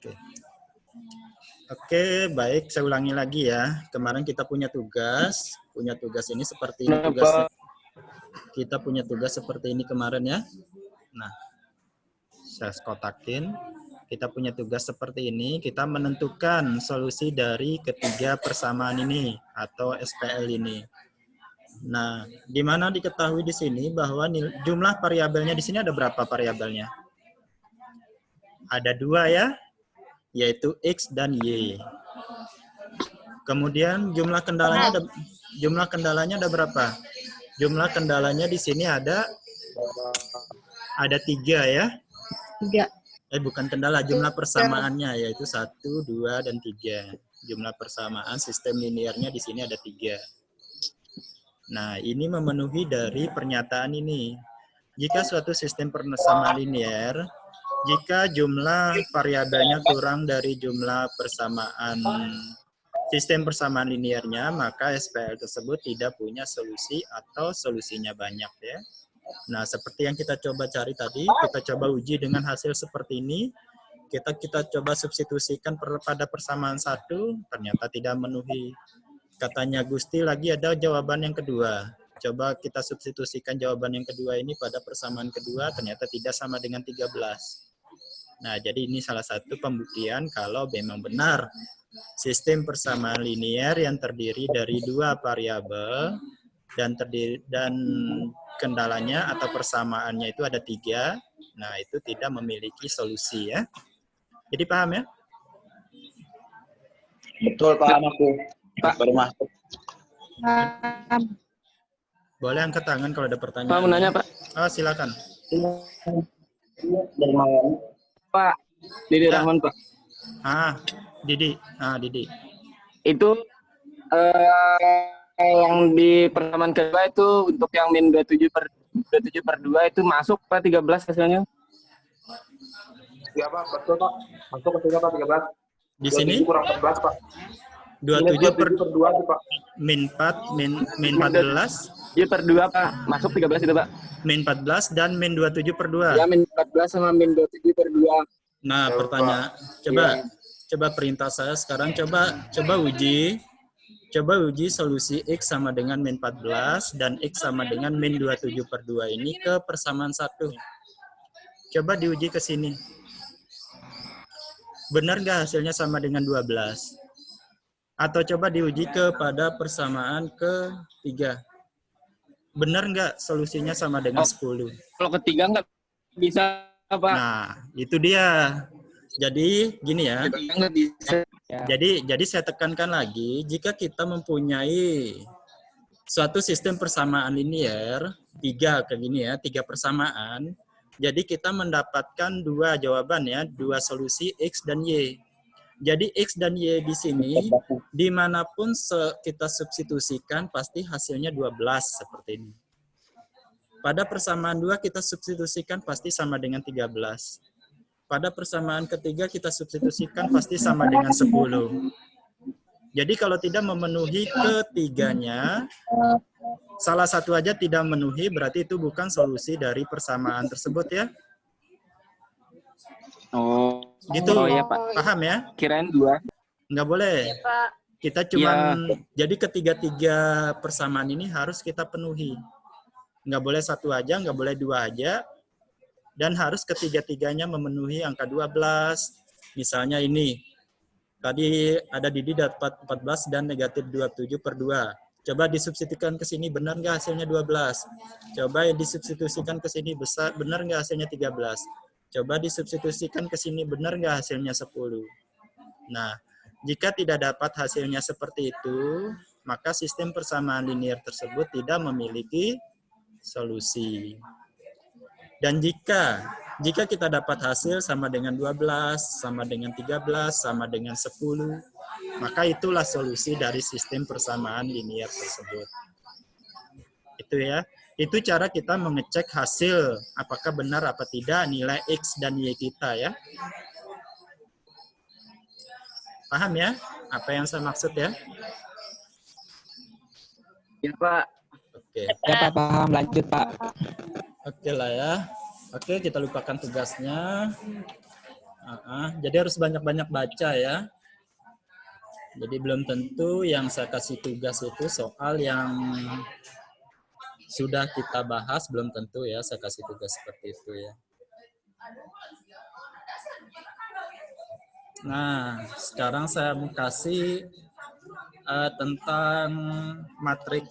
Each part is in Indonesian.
Oke. Oke, baik. Saya ulangi lagi ya. Kemarin kita punya tugas ini seperti ini tugasnya. Kita punya tugas seperti ini kemarin ya. Nah, saya kotakin. Kita punya tugas seperti ini. Kita menentukan solusi dari ketiga persamaan ini atau SPL ini. Nah, di mana diketahui di sini bahwa jumlah variabelnya di sini ada berapa variabelnya? Ada 2 ya, yaitu X dan Y. Kemudian jumlah kendalanya ada berapa? Jumlah kendalanya di sini ada 3 ya. 3. Bukan kendala, jumlah persamaannya yaitu 1, 2, dan 3. Jumlah persamaan sistem linearnya di sini ada 3. Nah, ini memenuhi dari pernyataan ini. Jika suatu sistem persamaan linear, jika jumlah variabelnya kurang dari jumlah persamaan sistem persamaan linearnya, maka SPL tersebut tidak punya solusi atau solusinya banyak ya. Nah, seperti yang kita coba cari tadi, kita coba uji dengan hasil seperti ini. Kita coba substitusikan pada persamaan 1, ternyata tidak memenuhi. Katanya Gusti lagi ada jawaban yang kedua. Coba kita substitusikan jawaban yang kedua ini pada persamaan kedua, ternyata tidak sama dengan 13. Nah, jadi ini salah satu pembuktian kalau memang benar sistem persamaan linear yang terdiri dari 2 variabel dan kendalanya atau persamaannya itu ada 3. Nah, itu tidak memiliki solusi ya. Jadi paham ya? Betul, paham aku. Pak, baru masuk. Boleh angkat tangan kalau ada pertanyaan. Pak, mau nanya, Pak. Oh, silakan. Pak, Didi Rahman, Pak. Didi. Didi. Itu yang di persamaan kedua itu untuk yang min 27/2 itu masuk Pak 13 hasilnya? Iya Pak, betul Pak. Masuk hasilnya Pak 13. Di sini? Kurang 14 Pak. 27/2 Pak. Min 14. Iya per 2 Pak, masuk 13 itu Pak. Min 14 dan min 27/2. Ya, min 14 sama min 27/2. Nah, pertanyaan. Coba perintah saya sekarang coba uji. Coba uji solusi X sama dengan min 14 dan X sama dengan min 27/2 ini ke persamaan 1. Coba diuji ke sini. Benar nggak hasilnya sama dengan 12? Atau coba diuji kepada persamaan ke-3. Benar nggak solusinya sama dengan 10? Kalau ketiga nggak bisa Pak. Nah, itu dia. Jadi gini ya. Nggak bisa. Jadi saya tekankan lagi, jika kita mempunyai suatu sistem persamaan linear, 3 kayak gini ya, 3 persamaan, jadi kita mendapatkan 2 jawaban ya, 2 solusi X dan Y. Jadi X dan Y di sini, dimanapun kita substitusikan, pasti hasilnya 12 seperti ini. Pada persamaan 2 kita substitusikan pasti sama dengan 13. Pada persamaan ketiga kita substitusikan pasti sama dengan 10. Jadi kalau tidak memenuhi ketiganya, salah satu aja tidak memenuhi, berarti itu bukan solusi dari persamaan tersebut ya. Oh. Gitu. Oh iya Pak. Paham ya? Kirain 2. Nggak boleh. Iya, Pak. Kita jadi ketiga-tiga persamaan ini harus kita penuhi. Nggak boleh 1 aja, nggak boleh 2 aja. Dan harus ketiga-tiganya memenuhi angka 12. Misalnya ini. Tadi ada Didi dapat 14 dan negatif 27/2. Coba disubstitusikan ke sini, benar nggak hasilnya 12? Coba disubstitusikan ke sini, benar nggak hasilnya 13? Coba disubstitusikan ke sini, benar nggak hasilnya 10? Nah, jika tidak dapat hasilnya seperti itu, maka sistem persamaan linear tersebut tidak memiliki solusi. Dan jika kita dapat hasil sama dengan 12, sama dengan 13, sama dengan 10, maka itulah solusi dari sistem persamaan linear tersebut. Itu ya. Itu cara kita mengecek hasil, apakah benar apa tidak nilai X dan Y kita ya. Paham ya? Apa yang saya maksud ya? Iya Pak. Oke. Ya Pak, paham. Lanjut Pak. Oke lah ya. Oke, kita lupakan tugasnya. Jadi harus banyak-banyak baca ya. Jadi belum tentu yang saya kasih tugas itu soal yang sudah kita bahas, belum tentu ya saya kasih tugas seperti itu ya. Nah, sekarang saya mau kasih tentang matrik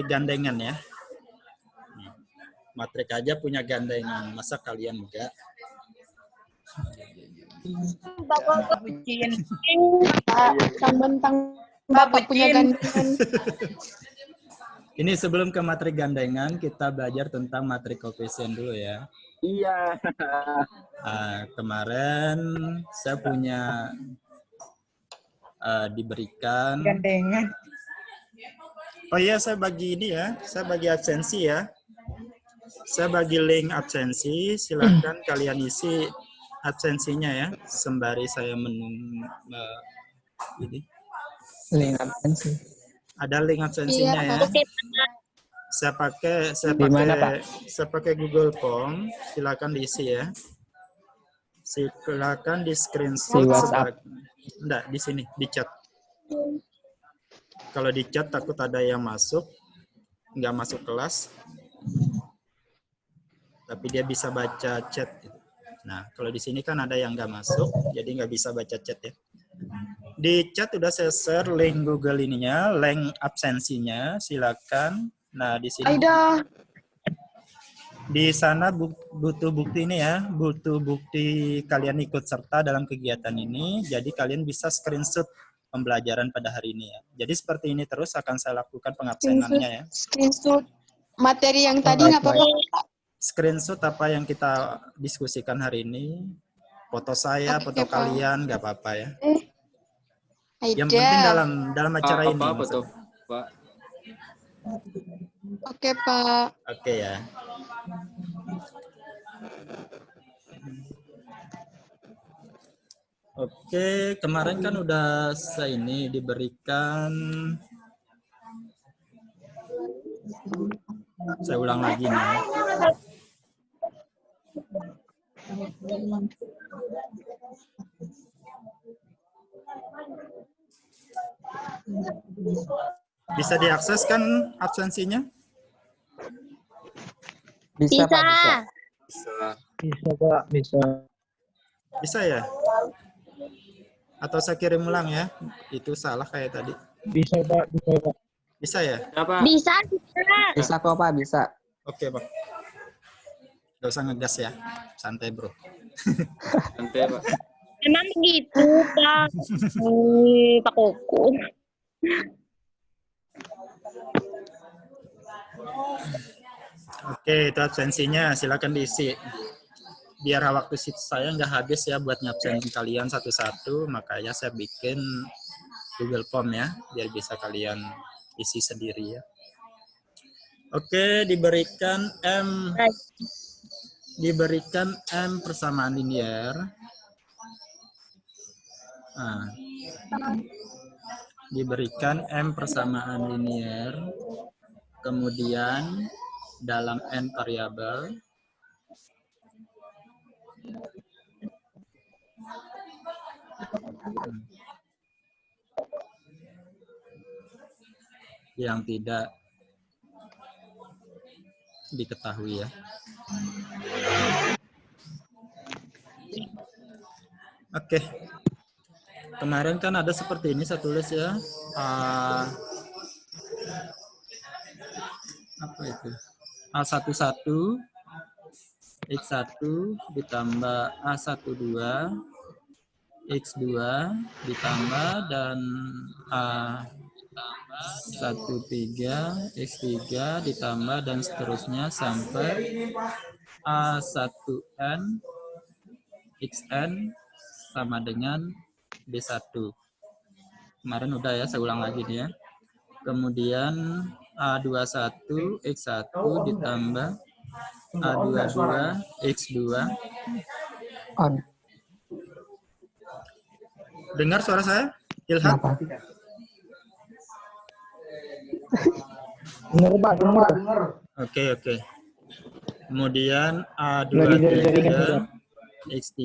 gandengan ya. Matrik aja punya gandengan, masa kalian enggak? Bapak bucin. Mentang Bapak punya gandengan. Ini sebelum ke matrik gandengan, kita belajar tentang matrik koefisien dulu ya. Iya. Kemarin saya punya diberikan. Gandengan. Oh iya, saya bagi ini ya, saya bagi absensi ya. Saya bagi link absensi, silakan kalian isi absensinya ya, sembari saya ini. Link absensi. Ada link absensinya ya. Saya pakai Google Form, silakan diisi ya. Silakan di screenshot. Di WhatsApp. Enggak, di sini, di chat. Kalau di chat takut ada yang masuk, nggak masuk kelas, tapi dia bisa baca chat. Nah, kalau di sini kan ada yang nggak masuk, jadi nggak bisa baca chat ya. Di chat udah saya share link Google ininya, link absensinya, silakan. Nah, di sini. Di sana butuh bukti ini ya, butuh bukti kalian ikut serta dalam kegiatan ini, jadi kalian bisa screenshot pembelajaran pada hari ini ya. Jadi seperti ini terus akan saya lakukan pengabsenannya ya. Screenshot materi yang tadi nggak apa-apa. Screenshot apa yang kita diskusikan hari ini, foto saya, foto kalian, nggak apa-apa ya. Yang penting dalam acara ini. Foto, Pak. Oke, Pak. Oke ya. Oke, kemarin kan udah saya ini diberikan. Saya ulang lagi nih. Bisa diakses kan absensinya? Bisa, Pak, bisa. Bisa, Pak. Bisa. Bisa ya? Atau saya kirim ulang ya? Itu salah kayak tadi. Bisa, Pak. Bisa, Pak. Bisa ya? Apa? Bisa. Bisa kok, Pak, bisa. Oke, Pak. Gak usah ngegas ya. Santai, bro. Santai, Pak. Emang begitu, Pak. Pak Koko. Oke, itu absensinya. Silakan diisi. Biar waktu saya nggak habis ya buat ngabsenin kalian satu-satu, makanya saya bikin Google Form ya, biar bisa kalian isi sendiri ya. Oke, diberikan M persamaan linear. Nah, diberikan M persamaan linear, kemudian dalam N variabel, yang tidak diketahui ya. Oke. Kemarin kan ada seperti ini saya tulis ya. Apa itu? A11 X1 ditambah A12 X2 ditambah dan A13 X3 ditambah dan seterusnya sampai A1N XN sama dengan B1. Kemarin udah ya, saya ulang lagi nih ya. Kemudian A21 X1 ditambah A22 X2. On. Dengar suara saya? Ilham? Dengar, Pak. Dengar. Oke. Kemudian A23 X3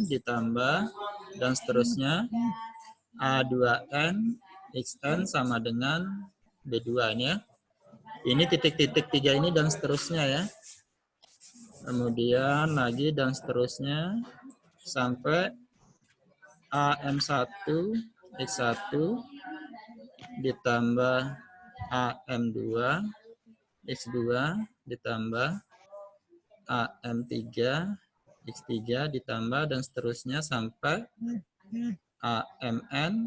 ditambah dan seterusnya A2N XN sama dengan B2 ini ya. Ini titik-titik 3 ini dan seterusnya ya. Kemudian lagi dan seterusnya sampai AM1 X1 ditambah AM2 X2 ditambah AM3 X3 ditambah dan seterusnya sampai AMN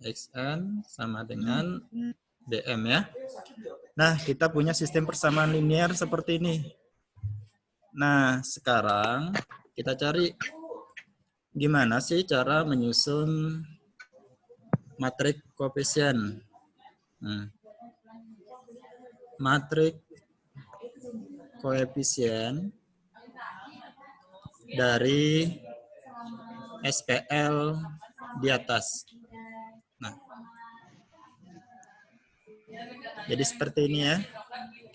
XN sama dengan DM ya. Nah, kita punya sistem persamaan linear seperti ini. Nah, sekarang kita cari gimana sih cara menyusun matriks koefisien. Matriks koefisien dari SPL di atas. Nah, jadi seperti ini ya.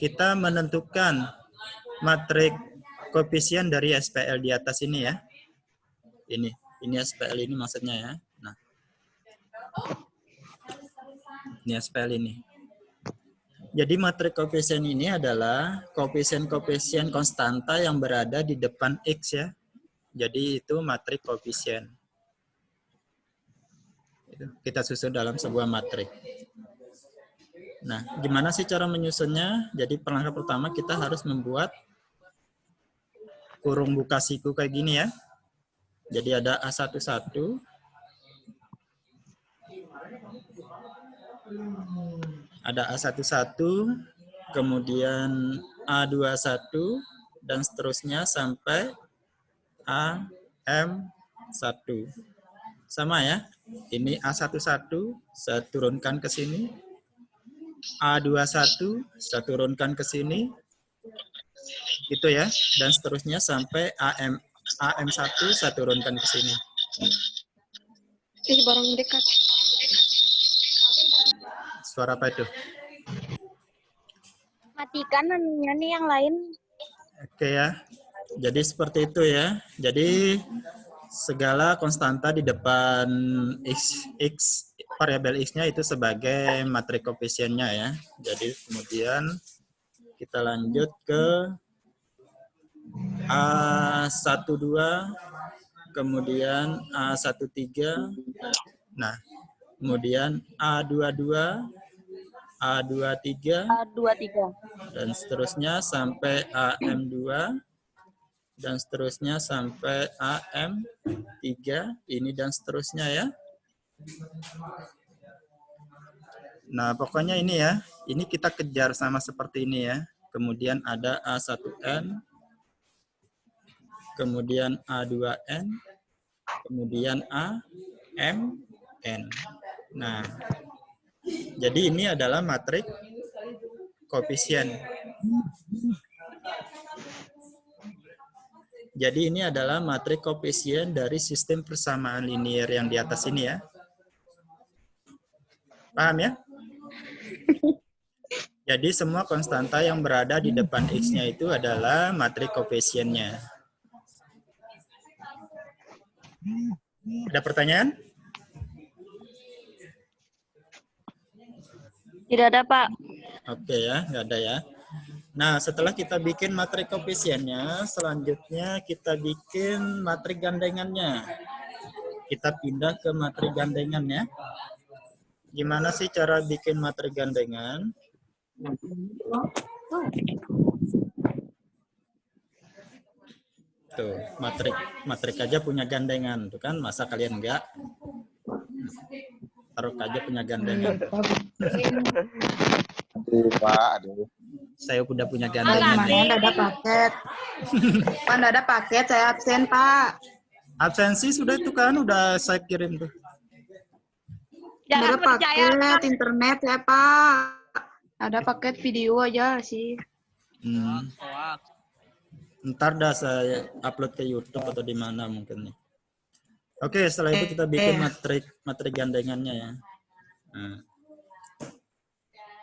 Kita menentukan matriks koefisien dari SPL di atas ini ya. Ini SPL ini maksudnya ya. Nah, ini SPL ini. Jadi matriks koefisien ini adalah koefisien-koefisien konstanta yang berada di depan X ya. Jadi itu matriks koefisien. Kita susun dalam sebuah matriks. Nah, gimana sih cara menyusunnya? Jadi langkah pertama kita harus membuat kurung buka siku kayak gini ya. Jadi ada A11, ada A11, kemudian A21, dan seterusnya sampai AM1. Sama ya, ini A11 saya turunkan ke sini, A21 saya turunkan ke sini, gitu ya, dan seterusnya sampai AM1 saya turunkan ke sini. Ih, barang dekat. Suara apa itu? Matikan anunya nih yang lain. Oke ya, jadi seperti itu ya. Jadi segala konstanta di depan x variabel x-nya itu sebagai matriks koefisiennya ya. Jadi kemudian kita lanjut ke A12, kemudian A13, nah kemudian A22, A23, A23. dan seterusnya sampai AM2, dan seterusnya sampai AM3, ini dan seterusnya ya. Nah, pokoknya ini ya, ini kita kejar sama seperti ini ya. Kemudian ada A1N, kemudian A2N, kemudian AMN. Nah, jadi ini adalah matriks koefisien. Jadi ini adalah matriks koefisien dari sistem persamaan linear yang di atas ini ya. Paham ya? Jadi semua konstanta yang berada di depan X-nya itu adalah matriks koefisiennya. Ada pertanyaan? Tidak ada, Pak. Oke ya, nggak ada ya. Nah, setelah kita bikin matriks koefisiennya, selanjutnya kita bikin matriks gandengannya. Kita pindah ke matriks gandengan ya. Gimana sih cara bikin matriks gandengan? Tuh, matrik aja punya gandengan, tuh kan? Masa kalian enggak? Taruh aja punya gandengan. Aduh, Pak. Aduh. Saya udah punya gandengan. Mana ada paket? Pan ada paket, saya absen, Pak. Absensi sudah itu kan, udah saya kirim tuh. Ada paket internet ya, Pak. Ada paket video aja sih. Ntar dah saya upload ke YouTube atau di mana mungkin nih. Oke, setelah itu kita bikin matrik gandengannya ya. Nah.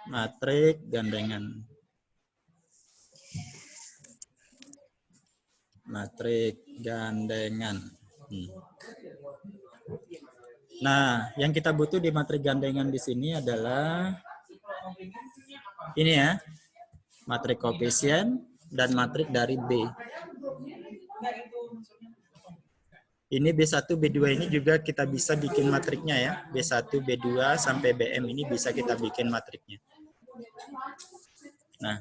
Matrik gandengan. Matrik gandengan. Nah, yang kita butuh di matrik gandengan di sini adalah ini ya, matrik koefisien dan matrik dari B. Ini B1, B2 ini juga kita bisa bikin matriknya ya. B1, B2 sampai BM ini bisa kita bikin matriknya. Nah,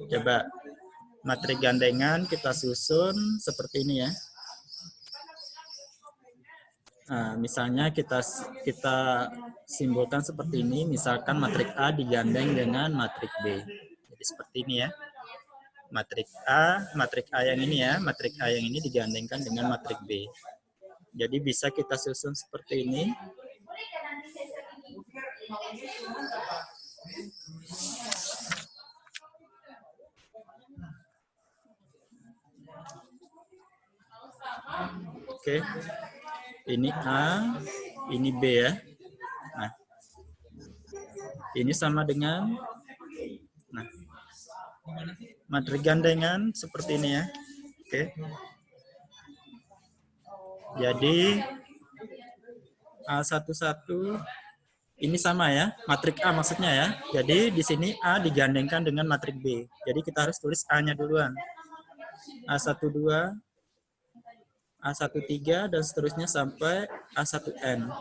coba matrik gandengan kita susun seperti ini ya. Nah, misalnya kita simbolkan seperti ini, misalkan matrik A digandeng dengan matrik B. Jadi seperti ini ya. Matrik A yang ini ya, matrik A yang ini digandengkan dengan matrik B. Jadi bisa kita susun seperti ini. Oke. Ini A, ini B ya. Nah, ini sama dengan, nah, matrik gandengan seperti ini ya. Oke. Jadi A11 ini sama ya, matrik A maksudnya ya. Jadi di sini A digandengkan dengan matrik B. Jadi kita harus tulis A-nya duluan. A12, A13 dan seterusnya sampai A1N.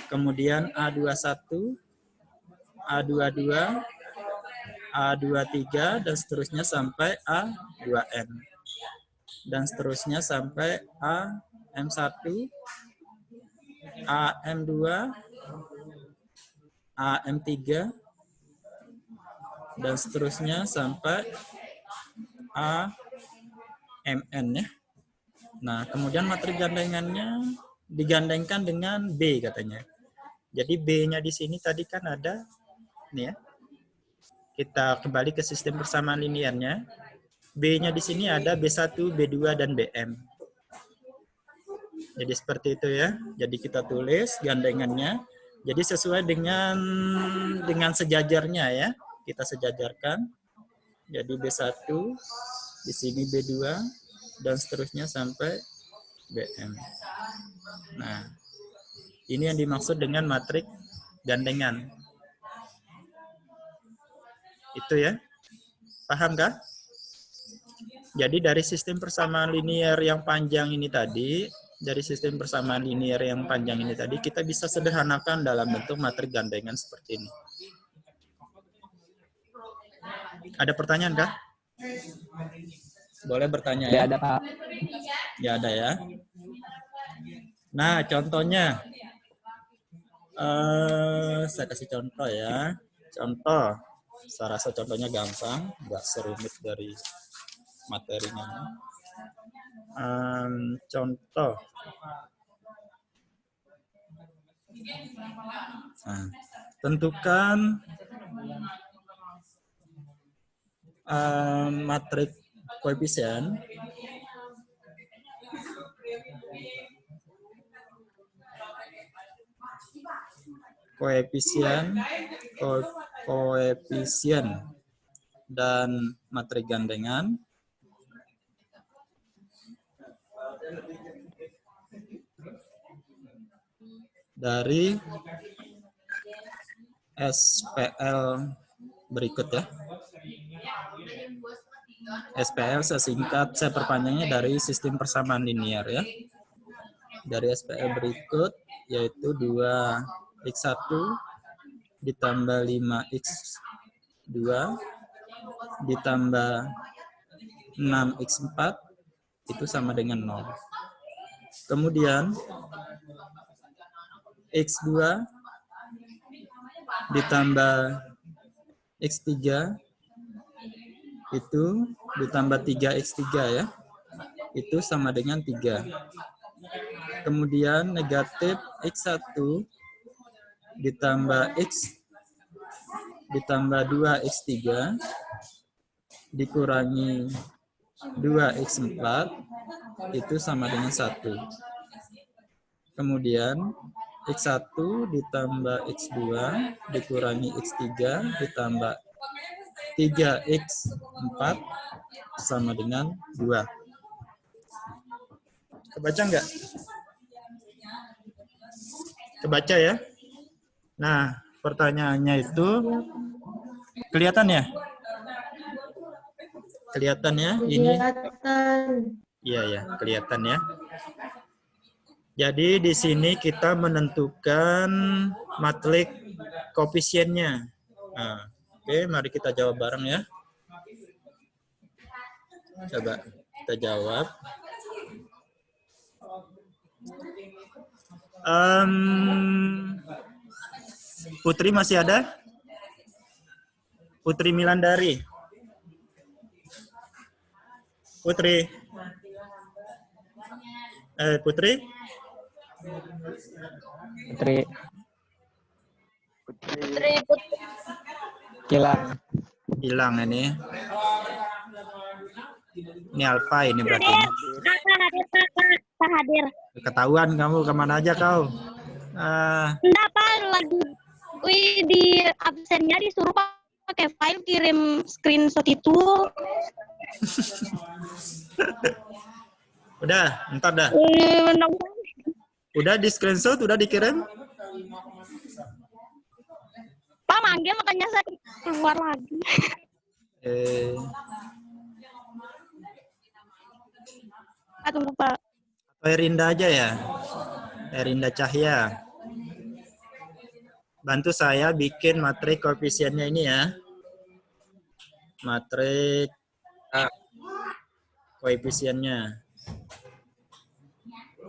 Kemudian A21, A22, A23 dan seterusnya sampai A2N. Dan seterusnya sampai AM1, AM2, AM3 dan seterusnya sampai AMN ya. Nah, kemudian matrik gandengannya digandengkan dengan B katanya. Jadi B-nya di sini tadi kan ada, nih ya. Kita kembali ke sistem persamaan linearnya. B-nya di sini ada B1, B2, dan BM. Jadi seperti itu ya. Jadi kita tulis gandengannya. Jadi sesuai dengan sejajarnya ya. Kita sejajarkan. Jadi B1, di sini B2, dan seterusnya sampai BM. Nah, ini yang dimaksud dengan matrik gandengan. Itu ya. Paham kah? Jadi dari sistem persamaan linear yang panjang ini tadi, kita bisa sederhanakan dalam bentuk matrik gandengan seperti ini. Ada pertanyaan kah? Boleh bertanya ya? Ya ada, Pak. Ya ada ya. Nah, contohnya. Saya kasih contoh ya. Contoh. Saya rasa contohnya gampang. Nggak serumit dari materinya. Contoh. Nah, tentukan matrik koefisien dan matrik gandengan dari SPL berikut ya. SPL sesingkat, saya perpanjangnya dari sistem persamaan linear ya. Dari SPL berikut yaitu 2x1 ditambah 5x2 ditambah 6x4 itu sama dengan 0. Kemudian x2 ditambah x3 itu ditambah 3x3 ya. Itu sama dengan 3. Kemudian negatif x1 ditambah x ditambah 2x3 dikurangi 2x4 itu sama dengan 1. Kemudian x1 ditambah x2 dikurangi x3 ditambah 3x4 sama dengan 2. Kebaca nggak? Kebaca ya? Nah, pertanyaannya itu kelihatan ya? Kelihatan ya? Ini? Iya ya, kelihatan ya. Jadi di sini kita menentukan matrik koefisiennya. Nah, oke, mari kita jawab bareng ya. Coba kita jawab. Putri masih ada? Putri Milandari. Putri. Putri. Putri. Hilang. ini. Ini Alfa ini berarti. Ini. Pak hadir. Ketahuan kamu kemana aja kau? Enggak, Pak, lagi di absennya disuruh pakai file kirim screenshot itu. Udah, ntar dah. Udah di screenshot, udah dikirim? Pak manggil makanya saya keluar lagi. Tunggu, Pak. Erinda aja ya? Erinda Cahya. Bantu saya bikin matrik koefisiennya ini ya. Matrik koefisiennya.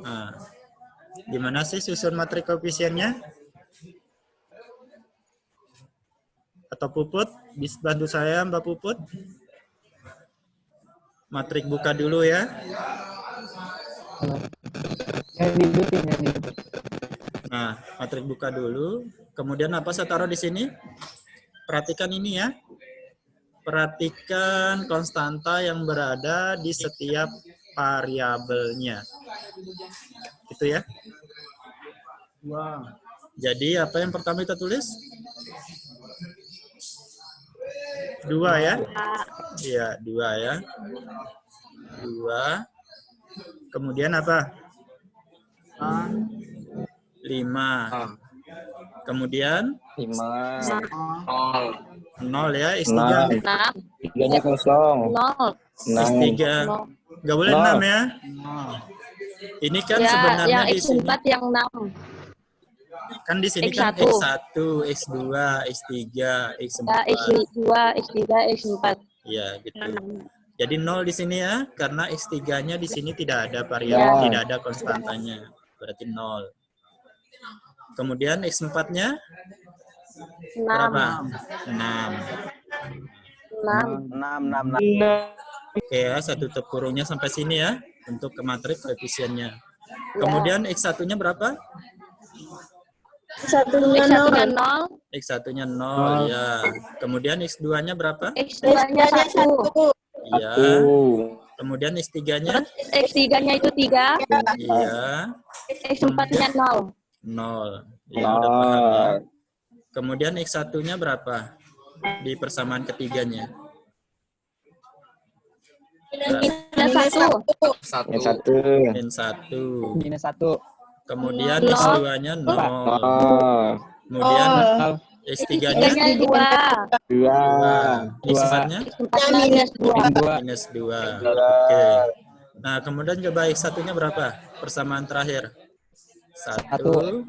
Nah, gimana sih susun matrik koefisiennya? Atau Puput? Bisa bantu saya Mbak Puput? Matrik buka dulu ya. Nah, matrik buka dulu. Kemudian apa saya taruh di sini? Perhatikan ini ya. Perhatikan konstanta yang berada di setiap variabelnya. Itu ya. Wow. Jadi apa yang pertama kita tulis? 2 ya. Iya, 2 ya. 2. Kemudian apa? 5. Kemudian 0 ya, X3. 3-nya kosong. 6. X3. Nggak boleh 6 ya. Ini kan sebenarnya yang di sini. X4 yang 6. Kan di sini kan X1, X2, X3, X4. X2, X3, X4. Iya, gitu. Jadi 0 di sini ya, karena X3-nya di sini tidak ada variabel, tidak ada konstantanya. Berarti 0. Kemudian X4-nya berapa? 6. 6. Oke ya, satu tutup kurungnya sampai sini ya, untuk ke matrik koefisiennya. Kemudian X1-nya berapa? X1-nya 0. X1-nya 0, ya. Kemudian X2-nya berapa? X2-nya 1. Iya. Kemudian X3-nya? X3-nya itu 3. Iya. X4-nya 0. 0. Ya, udah paham ya. Kemudian X1-nya berapa? Di persamaan ketiganya. Minus 1. Min 1. Minus 1. Kemudian X2-nya 0. Kemudian X3-nya 2. X4-nya? Minus 2. Oke. Nah, kemudian coba X1-nya berapa? Persamaan terakhir. 1.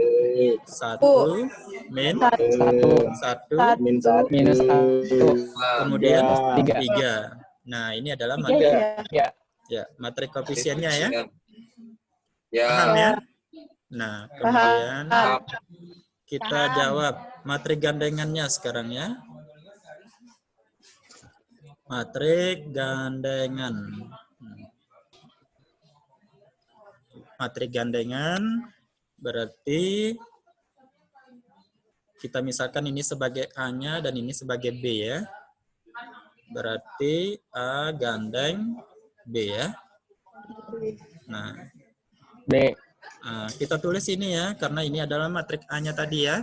Min 1. Minus 1. Kemudian 3. Nah, ini adalah matrik. Ya, matrik koefisiennya ya. Paham ya? Nah, kemudian kita jawab matrik gandengannya sekarang ya. Matrik gandengan. Matrik gandengan berarti kita misalkan ini sebagai A-nya dan ini sebagai B ya. Berarti A gandeng B ya. Nah, B. Nah, kita tulis ini ya, karena ini adalah matrik A-nya tadi ya.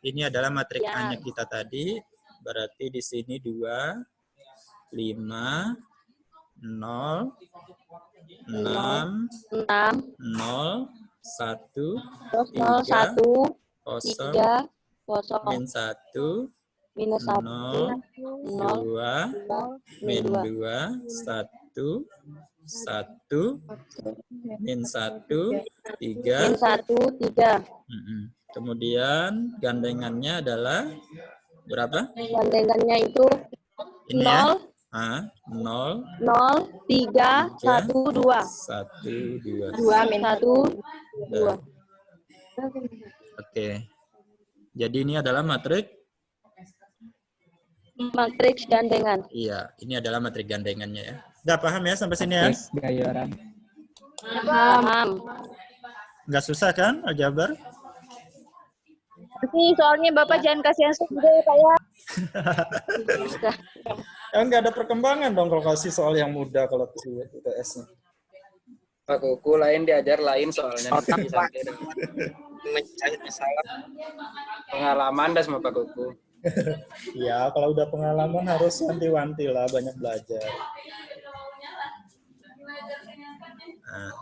Ini adalah matrik A-nya kita tadi. Berarti di sini 2, 5, 0, 6, 6, 0, 1, 0, 3, 1, 0, 3, 0, min 1, minus 1, 0, 0, 2, 0, min min 2. 2, 1, 1, min 1, 3. Min 1, 3. Kemudian gandengannya adalah berapa? Gandengannya itu Ini ya. 0, 0, 0, 3, 1, 2. 1, 2. 2 min 1, 2. Oke. Jadi ini adalah matriks. Matriks gandengan. Iya, ini adalah matriks gandengannya ya. Udah paham ya sampai sini ya? Matriks Gayuran. Paham. Nggak susah kan aljabar? Nanti soalnya Bapak jangan kasih yang segede ya Pak ya. Ya nggak ada perkembangan dong kalau kasih soal yang mudah kalau UTS-nya. Pak Kuku lain diajar lain soalnya. Mencari masalah. Pengalaman dah sama Pak Kuku. Ya, kalau udah pengalaman harus wanti-wanti lah, banyak belajar. Nah.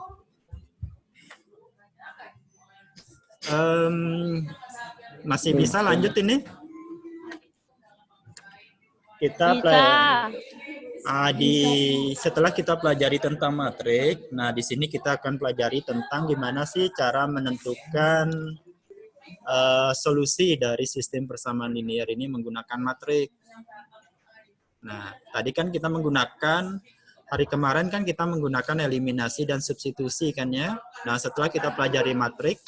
Masih bisa lanjut ini? Kita setelah kita pelajari tentang matrik, nah di sini kita akan pelajari tentang gimana sih cara menentukan solusi dari sistem persamaan linear ini menggunakan matrik. Nah, tadi kan kita menggunakan, hari kemarin kan kita menggunakan eliminasi dan substitusi kan ya. Nah, setelah kita pelajari matrik,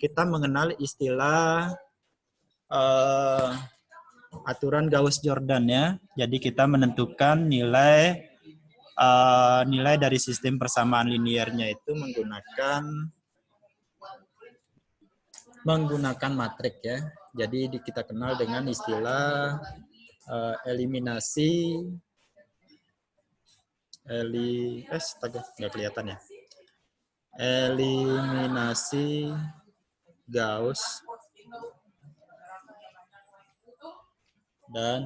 kita mengenal istilah aturan Gauss-Jordan ya. Jadi kita menentukan nilai dari sistem persamaan linearnya itu menggunakan matrik ya. Jadi kita kenal dengan istilah eliminasi nggak kelihatan ya. Eliminasi Gauss dan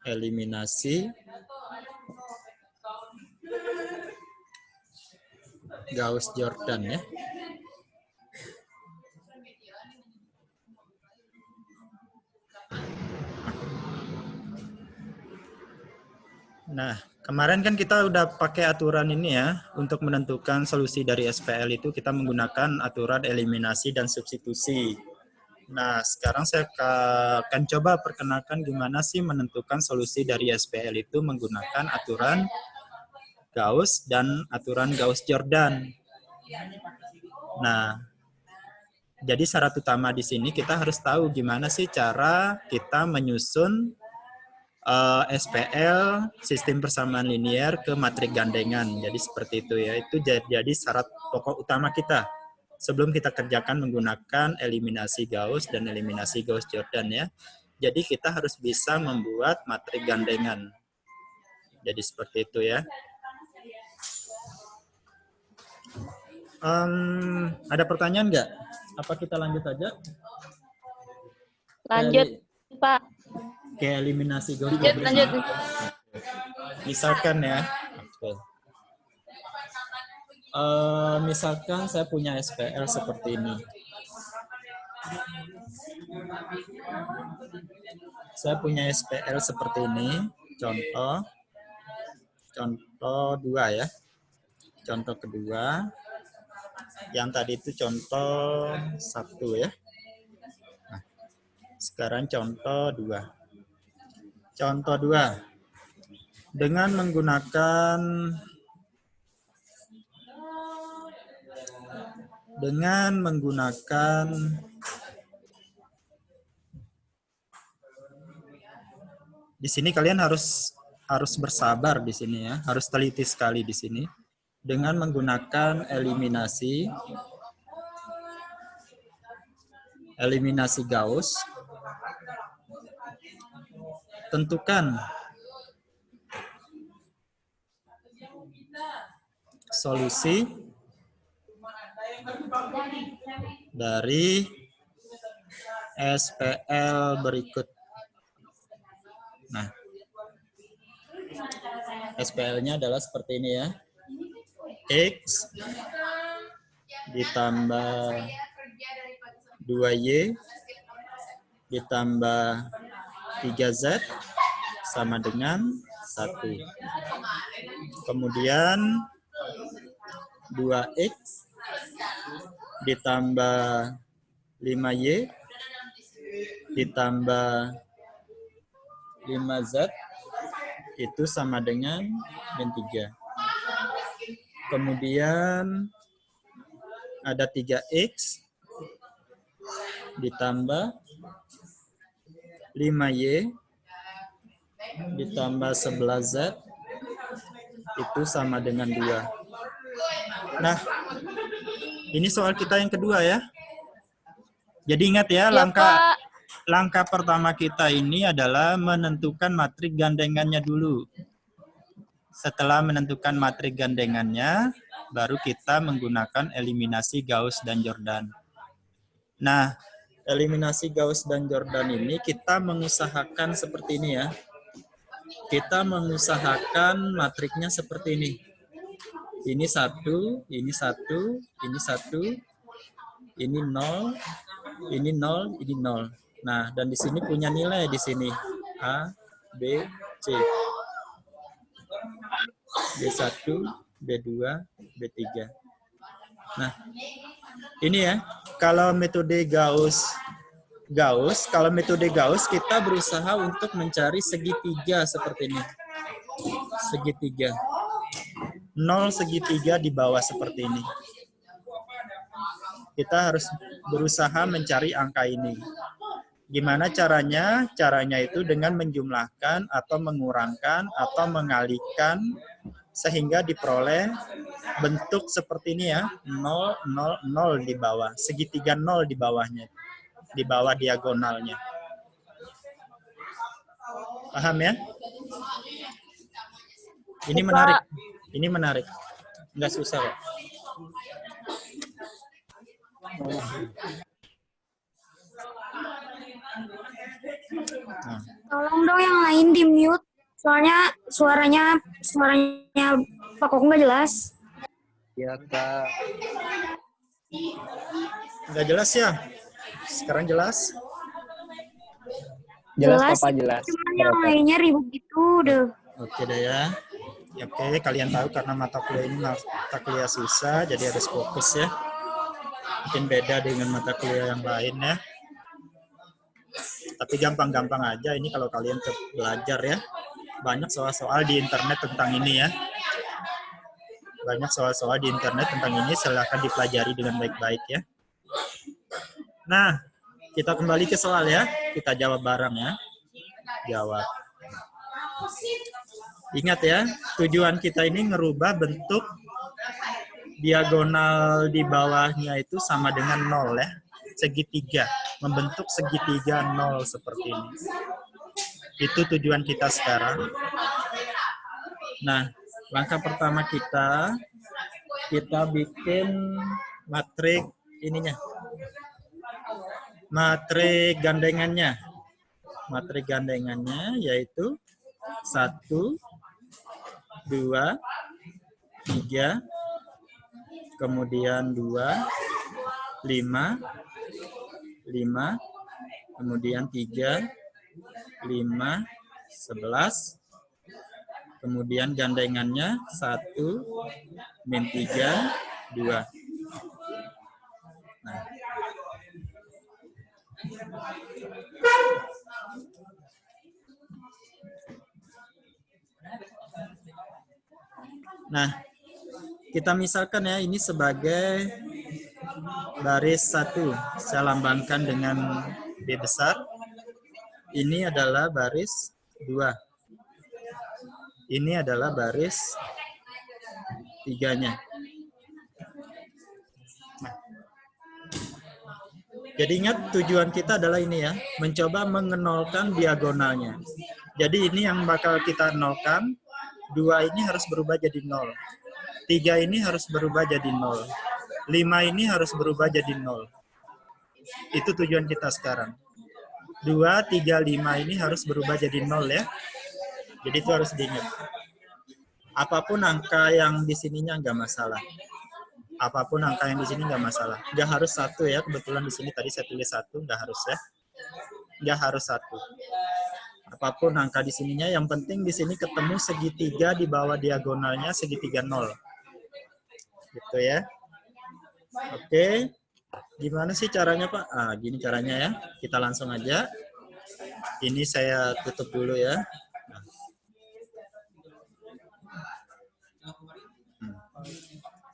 eliminasi Gauss-Jordan ya. Nah, kemarin kan kita udah pakai aturan ini ya, untuk menentukan solusi dari SPL itu kita menggunakan aturan eliminasi dan substitusi. Nah, sekarang saya akan coba perkenalkan gimana sih menentukan solusi dari SPL itu menggunakan aturan Gauss dan aturan Gauss-Jordan. Nah, jadi syarat utama di sini kita harus tahu gimana sih cara kita menyusun SPL sistem persamaan linear ke matrik gandengan. Jadi seperti itu ya. Itu jadi syarat pokok utama kita sebelum kita kerjakan menggunakan eliminasi Gauss dan eliminasi Gauss-Jordan ya. Jadi kita harus bisa membuat matrik gandengan. Jadi seperti itu ya. Ada pertanyaan nggak? Apa kita lanjut aja? Lanjut, Pak. Ke eliminasi Gauss-Jordan. Lanjut. Misalkan ya. Misalkan saya punya SPL seperti ini. Saya punya SPL seperti ini. Contoh 2 ya. Contoh kedua. Yang tadi itu contoh 1 ya. Nah, sekarang contoh 2. Contoh 2. Dengan menggunakan di sini kalian harus bersabar di sini ya, harus teliti sekali di sini. Dengan menggunakan eliminasi Gauss, tentukan solusi dari SPL berikut. Nah, SPL-nya adalah seperti ini ya. X ditambah 2Y ditambah 3Z sama dengan 1. Kemudian 2X ditambah 5Y ditambah 5Z itu sama dengan min 3. Kemudian ada 3X ditambah 5Y ditambah 11Z itu sama dengan 2. Nah, ini soal kita yang kedua ya. Jadi ingat ya, langkah pertama kita ini adalah menentukan matrik gandengannya dulu. Setelah menentukan matrik gandengannya, baru kita menggunakan eliminasi Gauss dan Jordan. Nah, eliminasi Gauss dan Jordan ini kita mengusahakan seperti ini ya. Kita mengusahakan matriknya seperti ini. Ini 1, ini 1, ini 1, ini 0, ini 0, ini 0. Nah, dan di sini punya nilai di sini. A, B, C. B1, B2, B3. Nah, ini ya. Kalau metode Gauss, kalau metode Gauss kita berusaha untuk mencari segitiga seperti ini. Segitiga. 0 segitiga di bawah seperti ini. Kita harus berusaha mencari angka ini. Gimana caranya? Caranya itu dengan menjumlahkan atau mengurangkan atau mengalihkan sehingga diperoleh bentuk seperti ini ya. 0, 0, 0 di bawah. Segitiga 0 di bawahnya. Di bawah diagonalnya. Paham ya? Ini menarik. Ini menarik. Nggak susah kok. Nah. Tolong dong yang lain di mute. Soalnya suaranya Pak Koko nggak jelas. Ya, Kak. Nggak jelas ya? Sekarang jelas? Jelas, Papa, jelas. Cuman yang lainnya ribut gitu deh. Oke deh ya. Ya, oke, kalian tahu karena mata kuliah ini mata kuliah susah, jadi harus fokus ya. Mungkin beda dengan mata kuliah yang lain ya. Tapi gampang-gampang aja ini kalau kalian belajar ya. Banyak soal-soal di internet tentang ini ya. Banyak soal-soal di internet tentang ini, silahkan dipelajari dengan baik-baik ya. Nah, kita kembali ke soal ya. Kita jawab bareng ya. Jawab. Ingat ya, tujuan kita ini ngerubah bentuk diagonal di bawahnya itu sama dengan 0 ya. Segitiga, membentuk segitiga 0 seperti ini. Itu tujuan kita sekarang. Nah, langkah pertama kita bikin matrik ininya. Matrik gandengannya. Matrik gandengannya yaitu 1, 2, 3, kemudian 2, 5, 5, kemudian 3, 5, 11, kemudian gandengannya 1, min 3, 2. Nah. Nah, kita misalkan ya ini sebagai baris 1. Saya lambangkan dengan B besar. Ini adalah baris 2. Ini adalah baris 3-nya. Nah. Jadi ingat tujuan kita adalah ini ya, mencoba mengenolkan diagonalnya. Jadi ini yang bakal kita nolkan. 2 ini harus berubah jadi 0. 3 ini harus berubah jadi 0. 5 ini harus berubah jadi 0. Itu tujuan kita sekarang. 2, 3, 5 ini harus berubah jadi 0 ya. Jadi itu harus diingat. Apapun angka yang di sininya nggak masalah. Apapun angka yang di sini nggak masalah. Nggak harus 1 ya. Kebetulan di sini tadi saya tulis 1, nggak harus ya. Nggak harus 1. Apapun angka di sininya, yang penting di sini ketemu segitiga di bawah diagonalnya, segitiga 0. Gitu ya. Oke. Gimana sih caranya, Pak? Ah, gini caranya ya. Kita langsung aja. Ini saya tutup dulu ya.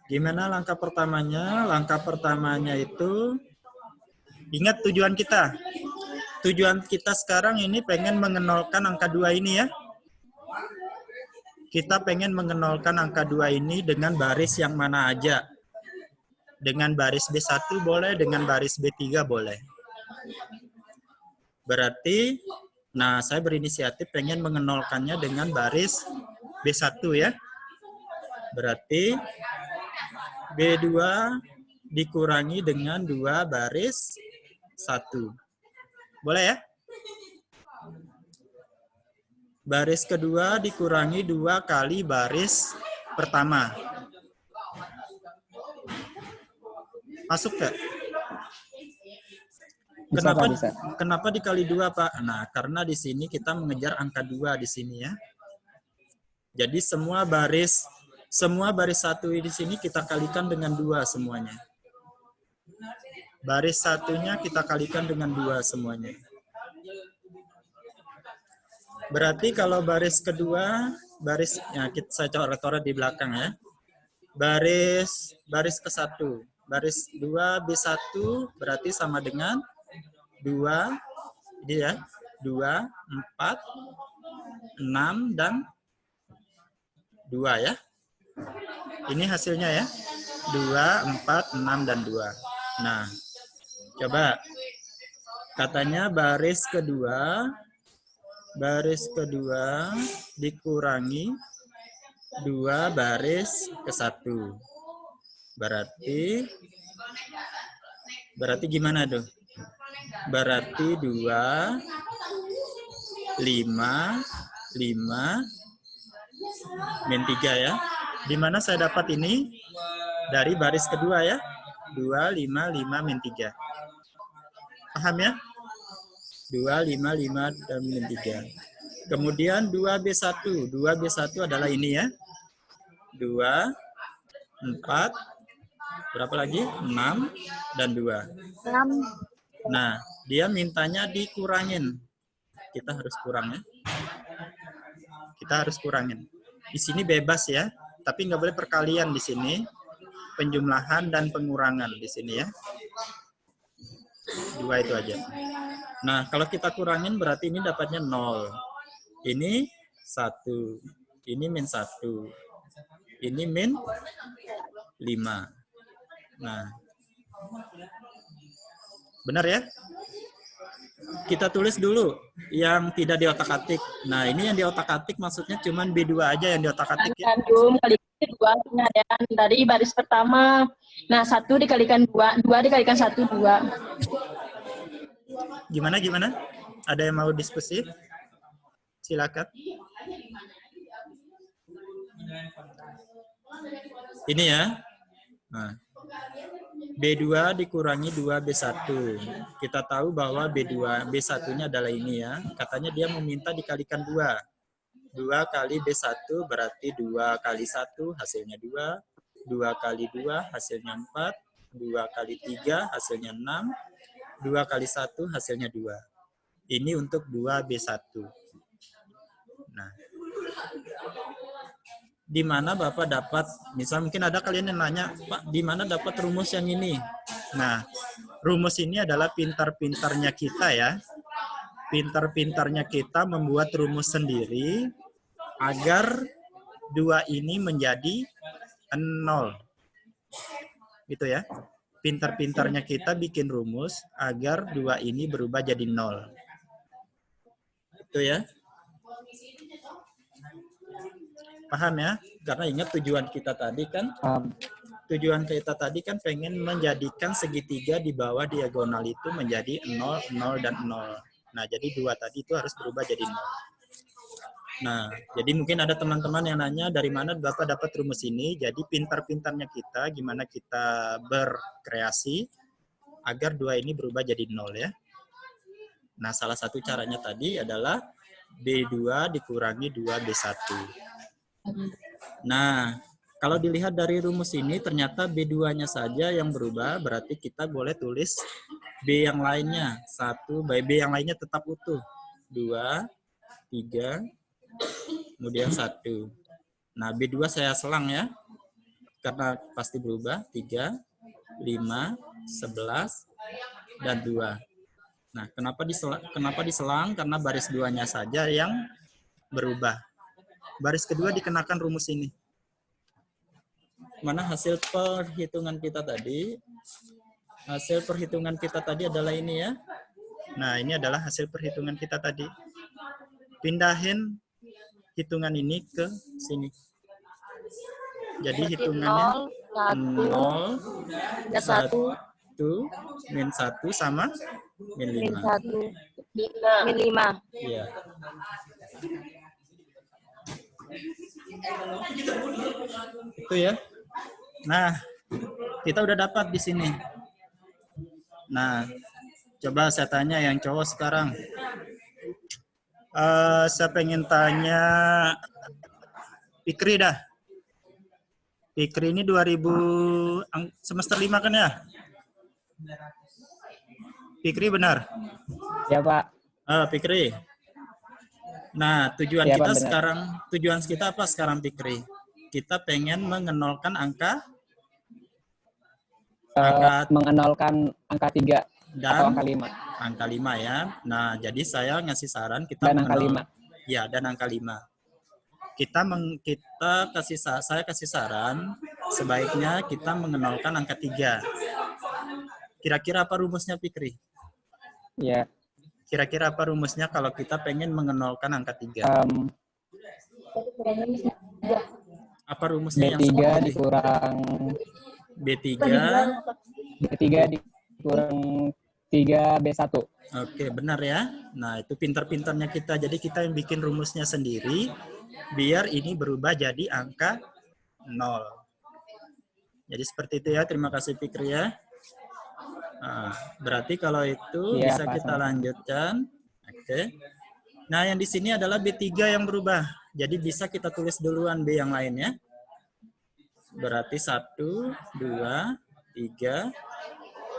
Gimana langkah pertamanya? Langkah pertamanya itu, ingat tujuan kita. Tujuan kita sekarang ini pengen mengenolkan angka 2 ini ya. Kita pengen mengenolkan angka 2 ini dengan baris yang mana aja. Dengan baris B1 boleh, dengan baris B3 boleh. Berarti, nah saya berinisiatif pengen mengenolkannya dengan baris B1 ya. Berarti B2 dikurangi dengan 2 baris 1. Boleh ya? Baris kedua dikurangi 2 kali baris pertama. Masuk nggak? Kenapa dikali 2, Pak? Nah, karena di sini kita mengejar angka 2 di sini ya. Jadi semua baris 1 di sini kita kalikan dengan 2 semuanya. Baris 1-nya kita kalikan dengan 2 semuanya. Berarti kalau baris kedua, barisnya saya coret-coret di belakang ya. Baris ke-1. Baris 2 B1 berarti sama dengan 2, ini ya, 2, 4, 6, dan 2 ya. Ini hasilnya ya, 2, 4, 6, dan 2. Nah, coba. Katanya baris kedua dikurangi 2 baris ke-1. Berarti gimana tuh? Berarti 2, 5, 5, min 3 ya. Di mana saya dapat ini? Dari baris kedua ya. 2, 5, 5, min 3. Paham ya? 2, 5, 5, dan min 3. Kemudian 2B1. 2B1 adalah ini ya. 2, 4, berapa lagi? 6, dan 2. 6. Nah, dia mintanya dikurangin. Kita harus kurang ya. Kita harus kurangin. Di sini bebas ya, tapi nggak boleh perkalian di sini. Penjumlahan dan pengurangan di sini ya. 2 itu aja. Nah, kalau kita kurangin berarti ini dapatnya 0. Ini 1. Ini min 1. Ini min 5. Nah, benar ya? Kita tulis dulu yang tidak di otak-atik. Nah, ini yang di otak-atik maksudnya cuma B2 aja yang di otak-atik ya. Kali 2 pengadaan dari baris pertama. Nah, 1 dikalikan 2, 2 dikalikan 1, 2. Gimana? Ada yang mau diskusi? Silakan. Ini ya. Nah, B2 dikurangi 2B1. Kita tahu bahwa B1-nya adalah ini ya. Katanya dia meminta dikalikan 2. 2 kali B1 berarti 2 kali 1 hasilnya 2. 2 kali 2 hasilnya 4. 2 kali 3 hasilnya 6. 2 kali 1 hasilnya 2. Ini untuk 2B1. Nah, di mana Bapak dapat, misal mungkin ada kalian yang nanya, Pak, di mana dapat rumus yang ini? Nah, rumus ini adalah pintar-pintarnya kita ya. Pintar-pintarnya kita membuat rumus sendiri agar 2 ini menjadi 0. Gitu ya. Pintar-pintarnya kita bikin rumus agar 2 ini berubah jadi 0. Itu ya. Paham ya? Karena ingat tujuan kita tadi kan, tujuan kita tadi kan pengen menjadikan segitiga di bawah diagonal itu menjadi 0, 0, dan 0. Nah, jadi 2 tadi itu harus berubah jadi 0. Nah, jadi mungkin ada teman-teman yang nanya dari mana Bapak dapat rumus ini. Jadi pintar-pintarnya kita gimana kita berkreasi agar 2 ini berubah jadi 0 ya. Nah, salah satu caranya tadi adalah B2 dikurangi 2B1. Nah, kalau dilihat dari rumus ini ternyata B2-nya saja yang berubah, berarti kita boleh tulis B yang lainnya. 1, B yang lainnya tetap utuh. 2, 3, kemudian 1. Nah, B2 saya selang ya, karena pasti berubah. 3, 5, 11, dan 2. Nah, kenapa diselang? Karena baris 2-nya saja yang berubah. Baris kedua dikenakan rumus ini. Mana hasil perhitungan kita tadi? Hasil perhitungan kita tadi adalah ini ya. Nah, ini adalah hasil perhitungan kita tadi. Pindahin hitungan ini ke sini. Jadi hitungannya 0, 1, min 1 sama min 5. Min 5. Iya. Itu ya. Nah, kita udah dapat di sini. Nah, coba saya tanya yang cowok sekarang. Saya pengen tanya Fikri dah. Fikri ini 2000 semester 5 kan ya? Fikri benar? Ya, Pak. Fikri. Nah, tujuan Ya, kita Pak, benar. sekarang, tujuan kita apa sekarang Fikri? Kita pengen mengenolkan angka Mengenolkan angka 3 atau dan angka 5. angka 5 ya. Nah, jadi saya ngasih saran kita Dan angka 5. Ya, dan angka 5. Saya kasih saran sebaiknya kita mengenolkan angka 3. Kira-kira apa rumusnya Fikri? Ya. Kira-kira apa rumusnya kalau kita pengen mengenolkan angka 3? Apa rumusnya yang B3 seperti dikurang B3? B3 dikurang 3B1. Oke, benar ya. Nah, itu pintar-pintarnya kita. Jadi kita yang bikin rumusnya sendiri biar ini berubah jadi angka 0. Jadi seperti itu ya. Terima kasih Fikri ya. Nah, berarti kalau itu Ya, bisa Pak, kita sama. lanjutkan. Oke. Nah, yang di sini adalah B3 yang berubah. Jadi bisa kita tulis duluan B yang lain ya. Berarti 1, 2, 3,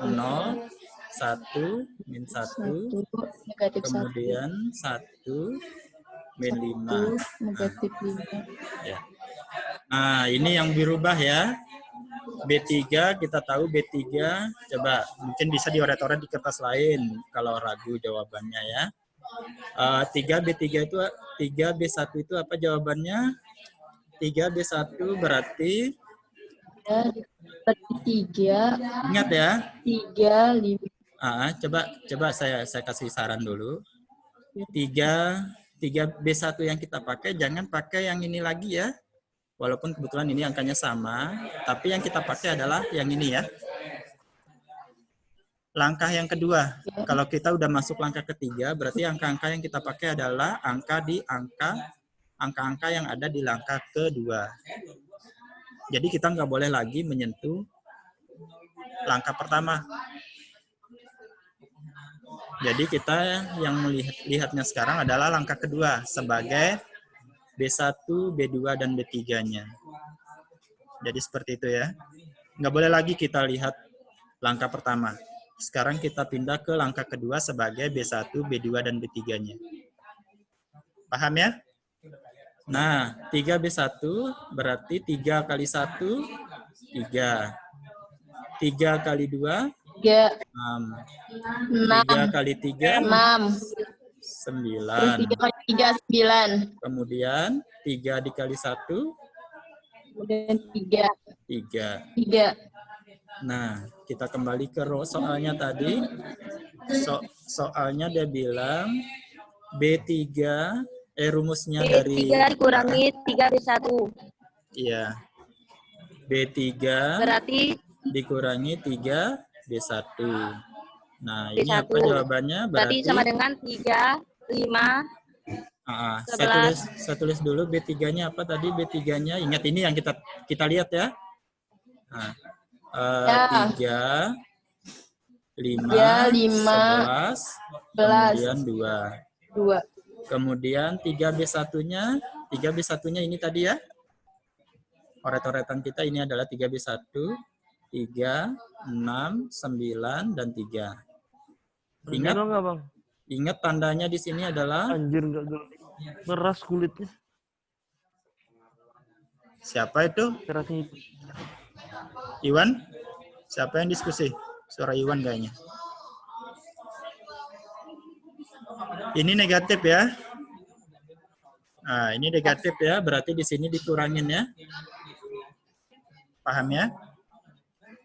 0, 1, min 1, Negatif 1. kemudian 1, min 5. Negatif 5. Ya. Nah, ini yang berubah ya. B3, kita tahu B3, coba mungkin bisa dioret-oret di kertas lain kalau ragu jawabannya ya. 3B3 itu 3B1 itu apa jawabannya? 3B1 berarti 3, ingat ya. 3, 5. Coba saya kasih saran dulu. 3B1 yang kita pakai jangan pakai yang ini lagi ya. Walaupun kebetulan ini angkanya sama, tapi yang kita pakai adalah yang ini ya. Langkah yang kedua, kalau kita udah masuk langkah ketiga, berarti angka-angka yang kita pakai adalah angka-angka yang ada di langkah kedua. Jadi kita nggak boleh lagi menyentuh langkah pertama. Jadi kita yang melihatnya sekarang adalah langkah kedua sebagai B1, B2, dan B3-nya. Jadi seperti itu ya. Nggak boleh lagi kita lihat langkah pertama. Sekarang kita pindah ke langkah kedua sebagai B1, B2, dan B3-nya. Paham ya? Nah, 3B1 berarti 3 kali 1, 3. 3 kali 2, 3, 6. 6, 3 kali 3, 6. 9. 3 kali 3, 9. Kemudian 3 dikali 1, Kemudian 3. 3. 3. Nah, kita kembali ke soalnya tadi. Soalnya dia bilang B3, rumusnya dari... B3 dikurangi 3B1. Iya. B3 Berarti dikurangi 3B1. Nah, ini B1. apa jawabannya? berarti sama dengan 3, 5, Saya tulis dulu B3-nya apa tadi? B3-nya ingat ini yang kita lihat ya. Nah, 3, 5, 11, kemudian 2. 2. Kemudian 3B1-nya ini tadi ya. Oret-oretan kita ini adalah 3B1, 3, 6, 9, dan 3. Ingat tandanya di sini adalah Anjir, nggak ngeras kulitnya. siapa itu? Kerasnya Iwan? Siapa yang diskusi? Suara Iwan kayaknya. Ini negatif ya. Nah, ini negatif ya, berarti di sini dikurangin ya. Paham ya?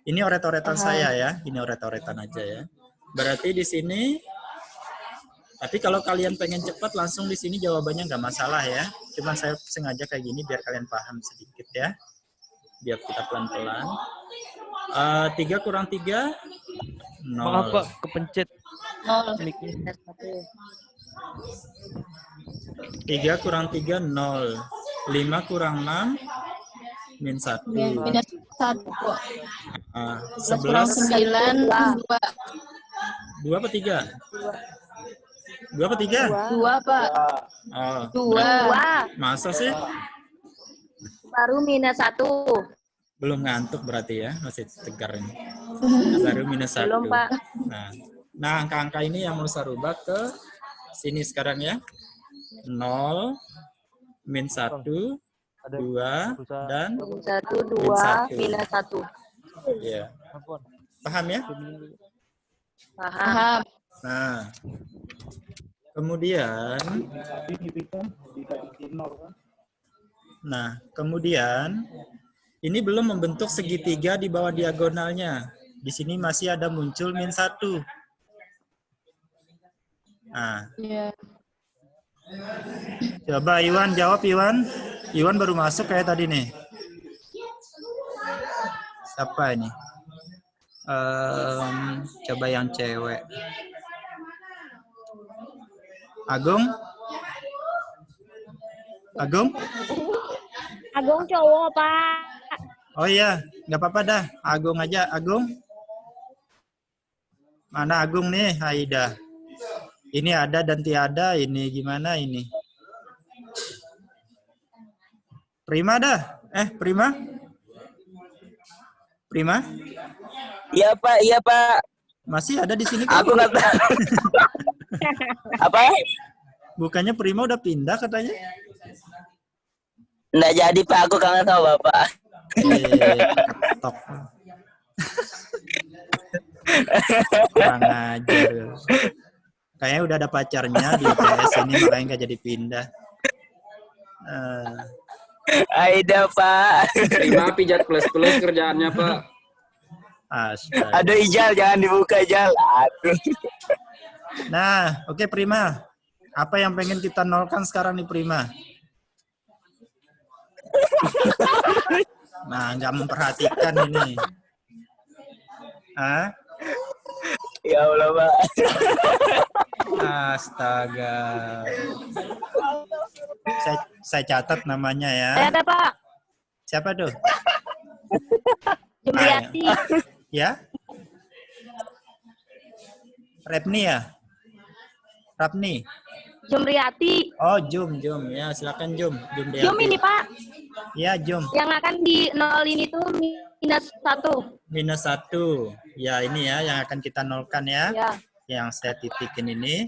Ini oret-oretan saya ya, ini oret-oretan aja ya. Berarti di sini, tapi kalau kalian pengen cepat langsung di sini jawabannya nggak masalah ya. Cuma saya sengaja kayak gini biar kalian paham sedikit ya. Biar kita pelan-pelan. 3 kurang 3, 0. maaf Pak, kepencet 0. mic-nya. 3 kurang 3, 0. 5 kurang 6, min 1. Minus 1. 11, 9, 2. 2 apa 3? 2 apa 3? 2, Pak. Oh, 2. masa sih? Baru minus 1. Belum ngantuk berarti ya, masih tegar ini. Baru minus 1. Belum, Pak. Nah, angka-angka ini yang mau saya rubah ke sini sekarang ya. 0, min 1, 2, dan 1, 2, min 1. minus 1. Iya. Paham ya? Paham. Nah, kemudian ini belum membentuk segitiga di bawah diagonalnya. Di sini masih ada muncul min 1. Nah, coba Iwan jawab, Iwan. Iwan baru masuk kayak tadi nih. Siapa ini? Coba yang cewek. Agung? Agung? Agung cowok, Pak. Oh iya, nggak apa-apa dah. Agung aja, Agung. Mana Agung nih, Aida? Ini ada dan tiada, ini gimana ini? Prima dah. Prima? Prima? Iya Pak, iya Pak. Masih ada di sini? Aku nggak tahu. Apa? Bukannya Prima udah pindah katanya? Nggak jadi Pak, aku kangen sama Bapak. Ketok. Kurang ajar. Kayaknya udah ada pacarnya di UTS ini, makanya nggak jadi pindah. Aida Pak. Prima pijat plus-plus kerjaannya Pak. Astaga. Aduh Ijal, jangan dibuka Ijal. Aduh. Nah, oke Prima. Apa yang pengen kita nolkan sekarang nih Prima? Nah, nggak memperhatikan ini. Hah? Ya Allah Pak. Astaga. Saya catat namanya ya. Ada, Pak. Siapa tuh? Jumriati. Ya? Repni ya? Rapni? Jumriati. Oh, Jum. Ya, silakan Jum. Jum ini, Pak. Ya, Jum. Yang akan di nolin itu minus 1. Minus 1. Ya, ini ya yang akan kita nolkan ya. Ya. Yang saya titikin ini.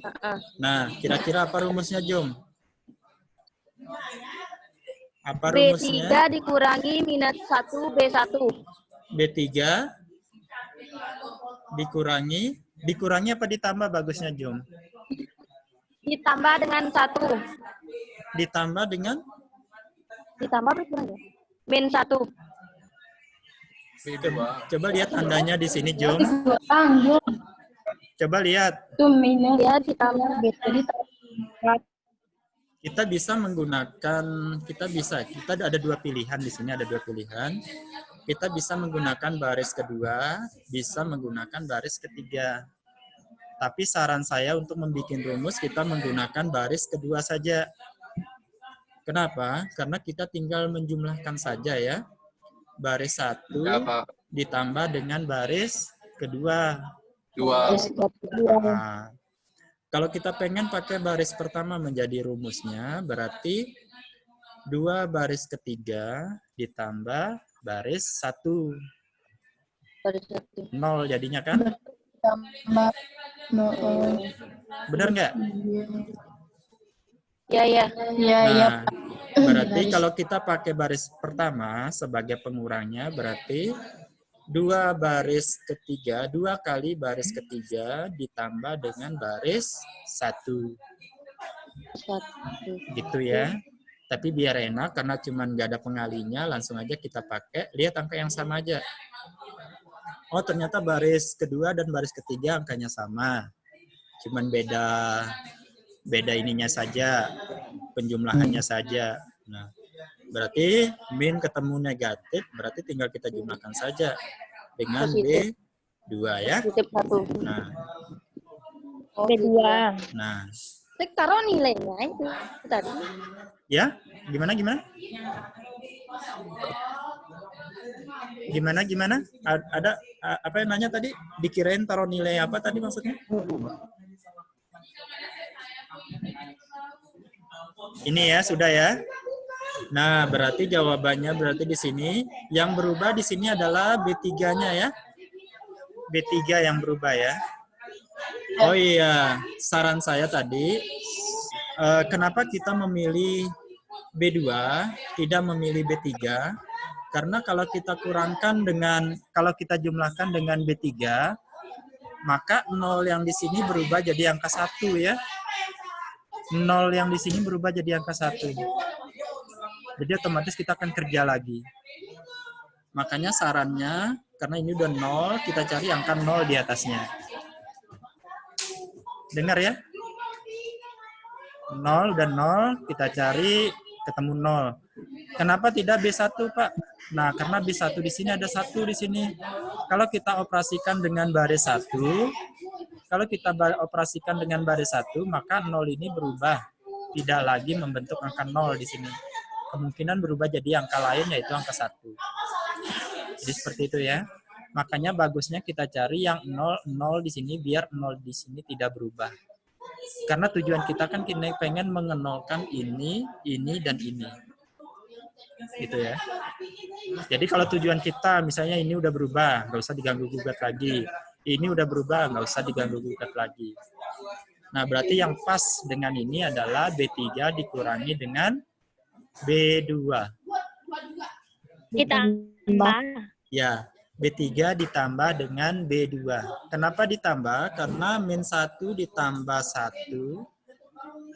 Nah, kira-kira apa rumusnya, Jum? Apa rumusnya? B3 dikurangi minus 1 B1. B3 dikurangi apa ditambah bagusnya, Jum? Ditambah dengan 1. Ditambah dengan? Ditambah berapa? Min 1. Coba lihat tandanya di sini, Jum. Coba lihat. Itu minus ya ditambah B3. Kita bisa menggunakan, kita ada dua pilihan di sini, ada dua pilihan. Kita bisa menggunakan baris kedua, bisa menggunakan baris ketiga. Tapi saran saya untuk membuat rumus kita menggunakan baris kedua saja. Kenapa? Karena kita tinggal menjumlahkan saja ya. Baris 1 ditambah dengan baris kedua. Nah, kalau kita pengen pakai baris pertama menjadi rumusnya, berarti 2 baris ketiga ditambah baris 1. 0 jadinya kan? Benar nggak? Ya. Nah, berarti kalau kita pakai baris pertama sebagai pengurangnya, berarti 2 baris ketiga, 2 kali baris ketiga ditambah dengan baris 1. Gitu ya. Tapi biar enak, karena cuman nggak ada pengalinya, langsung aja kita pakai. Lihat angka yang sama aja. Oh, ternyata baris kedua dan baris ketiga angkanya sama. Cuman beda ininya saja, penjumlahannya saja. Nah, berarti min ketemu negatif, berarti tinggal kita jumlahkan saja dengan B2 ya. Nah, B2. Nah, Taruh nilainya itu tadi. ya, gimana? Gimana? Ada apa yang nanya tadi? Dikirain taruh nilai apa tadi maksudnya? Ini ya, sudah ya. Nah, berarti jawabannya berarti di sini yang berubah di sini adalah B3-nya ya. B3 yang berubah ya. Oh iya, saran saya tadi, kenapa kita memilih B2, tidak memilih B3? Karena kalau kita kalau kita jumlahkan dengan B3, maka 0 yang di sini berubah jadi angka 1 ya. 0 yang di sini berubah jadi angka 1. Jadi otomatis kita akan kerja lagi. Makanya sarannya, karena ini udah 0, kita cari angka 0 di atasnya. Dengar ya? 0 dan 0, kita cari ketemu 0. Kenapa tidak B1, Pak? Nah, karena B1 di sini ada 1 di sini. Kalau kita operasikan dengan baris 1, maka 0 ini berubah. Tidak lagi membentuk angka 0 di sini. Kemungkinan berubah jadi angka lain, yaitu angka 1. Jadi seperti itu ya. Makanya bagusnya kita cari yang 0 di sini, biar 0 di sini tidak berubah. Karena tujuan kita kan kita pengen mengenolkan ini, dan ini. Gitu ya. Jadi kalau tujuan kita misalnya ini udah berubah, nggak usah diganggu-gugat lagi. Ini udah berubah, nggak usah diganggu-gugat lagi. Nah, berarti yang pas dengan ini adalah B3 dikurangi dengan B2. Ditambah. Ya, B3 ditambah dengan B2. Kenapa ditambah? Karena min 1 ditambah 1,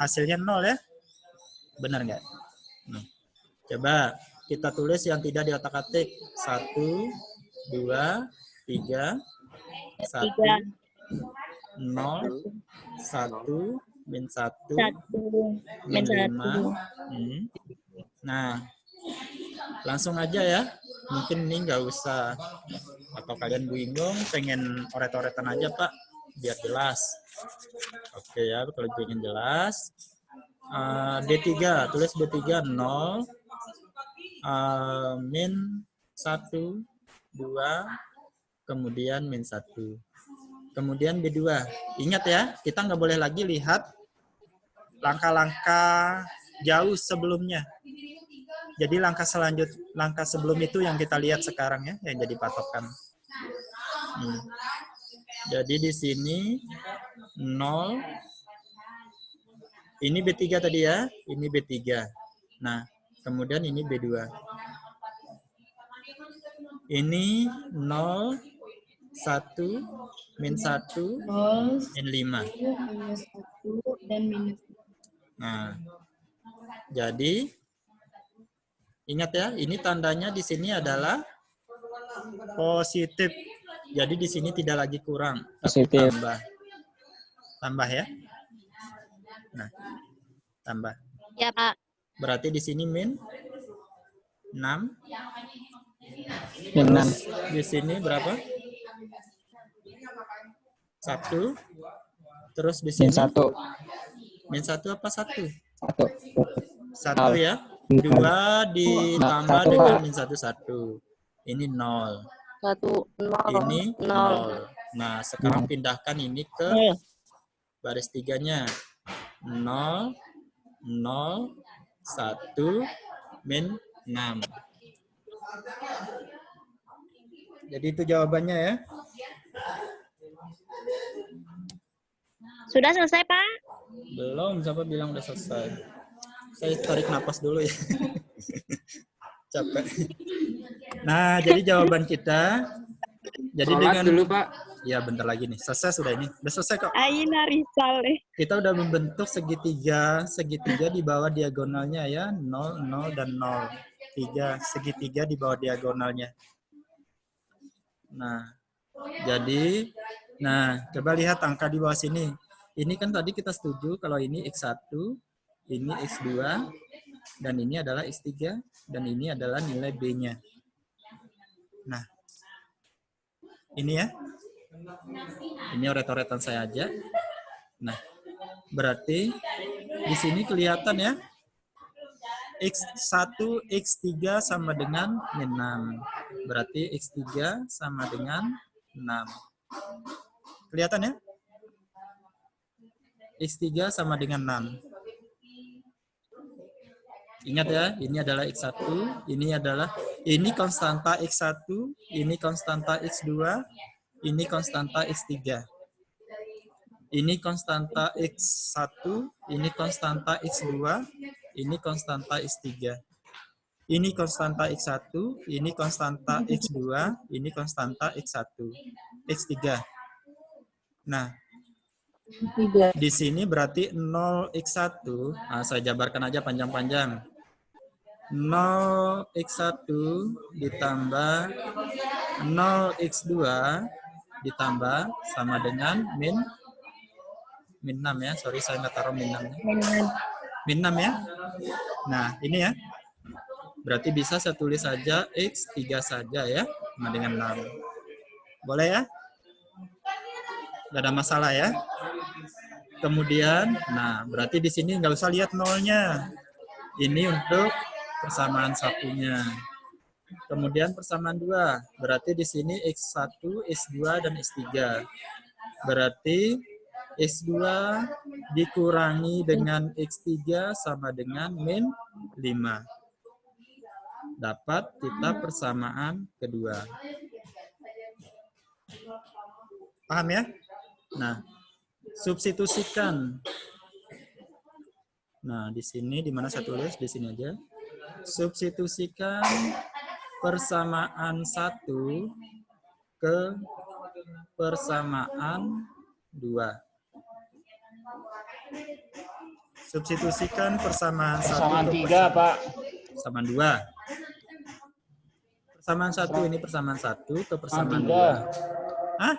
hasilnya 0 ya? Benar nggak? Nih. Coba kita tulis yang tidak di otak-atik. 1, 2, 3, 1, 0, 1, min 1, min 5. Nah, langsung aja ya. Mungkin ini nggak usah, atau kalian bingung, pengen oret-oretan aja Pak, biar jelas. Oke ya, kalau pengen jelas. B3, tulis B3 0, min 1, 2, kemudian min 1. Kemudian B2. Ingat ya, kita nggak boleh lagi lihat langkah-langkah jauh sebelumnya. Jadi langkah sebelum itu yang kita lihat sekarang ya, yang jadi patokan. Jadi di sini 0. Ini B3 tadi ya, ini B3. Nah, kemudian ini B2. Ini 0, 1, min 1, min 5. Nah, jadi ingat ya, ini tandanya di sini adalah positif. Jadi di sini tidak lagi kurang, tapi tambah. Tambah ya. Nah, tambah. Ya, Pak. Berarti di sini min 6. Min 6. Di sini berapa? 1, Terus di Min sini 1. min 1 apa 1? 1. 1 ya. 2 ditambah Satu, dengan Pak. min 1, 1. Ini 0. 1, 0, Ini 0. Nah, sekarang pindahkan ini ke baris 3-nya. 0, 0, 1, min 6. Jadi itu jawabannya ya. Sudah selesai, Pak? Belum, siapa bilang udah selesai. Saya tarik napas dulu ya. Capek. Nah, jadi jawaban kita. Jadi Sholat dengan dulu, Pak. Ya, bentar lagi nih. Selesai sudah ini. Udah selesai kok. Aina risal Kita udah membentuk segitiga di bawah diagonalnya ya. 0, 0, dan 0. Segitiga di bawah diagonalnya. Nah, jadi, coba lihat angka di bawah sini. Ini kan tadi kita setuju kalau ini X1, ini X2, dan ini adalah X3, dan ini adalah nilai B-nya. Nah, ini ya. Ini oret-oretan saya aja. Nah, berarti di sini kelihatan ya. X1, X3 sama dengan min 6. Berarti X3 sama dengan 6. Kelihatan ya? X3 sama dengan 6. Ingat ya, ini adalah X1, ini konstanta X1, ini konstanta X2, ini konstanta X3. Ini konstanta X1, ini konstanta X2, ini konstanta X3. Ini konstanta X1, ini konstanta X2, ini konstanta X1, X3. Nah, di sini berarti 0x1, saya jabarkan aja panjang-panjang. 0x1 ditambah 0x2 ditambah sama dengan min 6 ya. Sorry, saya nggak taruh min 6. Min 6 ya. Nah, ini ya. Berarti bisa saya tulis saja X3 saja ya, sama dengan 6. Boleh ya? Nggak ada masalah ya. Kemudian, berarti di sini nggak usah lihat nolnya. Ini untuk persamaan satunya. Kemudian persamaan 2. Berarti di sini X1, X2, dan X3. Berarti X2 dikurangi dengan X3 sama dengan min 5. Dapat kita persamaan kedua. Paham ya? Nah, substitusikan. Nah, di sini, di mana saya tulis? Di sini aja. Substitusikan persamaan 1 ke persamaan 2. Substitusikan persamaan 1 Persamaan ke 3, Pak. persamaan 2. Persamaan 1 ini persamaan 1 ke persamaan 2. Hah?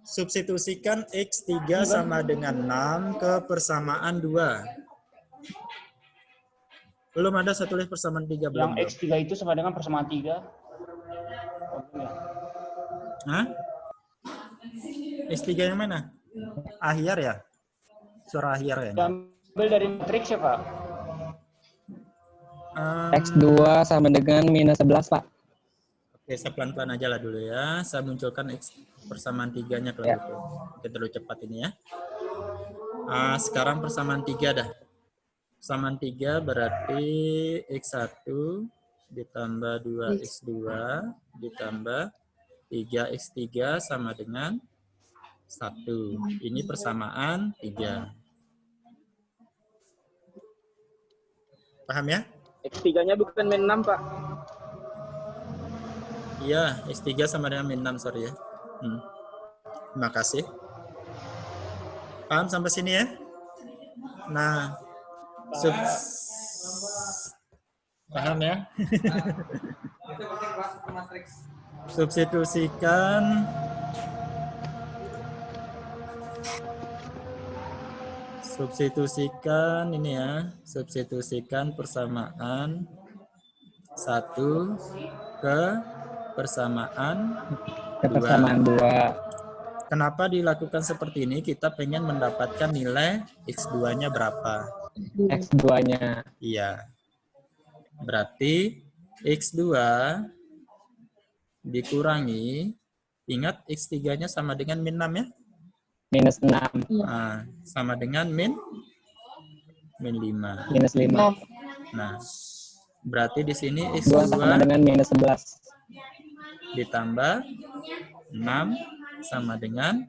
Substitusikan X3 sama dengan 6 ke persamaan 2. Belum ada saya tulis persamaan 3. Belum. Yang X3 itu sama dengan persamaan 3. Hah? X3 yang mana? Akhir ya? Suara akhir ya? Ambil dari matriks ya, Pak? X2 sama dengan minus 11, Pak. Oke, saya pelan-pelan aja lah dulu ya. Saya munculkan X persamaan 3-nya kalau gitu. Oke, terlalu cepat ini ya. Sekarang persamaan 3 dah. Persamaan 3 berarti X1 ditambah 2X2 ditambah 3X3 sama dengan 1. Ini persamaan 3. Paham ya? X3-nya bukan min 6, Pak. Iya, X3 sama dengan min 6, sorry ya. Terima kasih. Paham sampai sini ya? Nah, paham ya? Substitusikan ini ya, substitusikan persamaan 1 ke persamaan 2. Kenapa dilakukan seperti ini? Kita pengen mendapatkan nilai X2-nya berapa. X2-nya. Iya. Berarti X2 dikurangi, ingat X3-nya sama dengan min 6 ya? Minus 6. Nah, sama dengan min 5. Minus 5. Nah, berarti di sini 2 sama X2 dengan minus 11. ditambah 6 sama dengan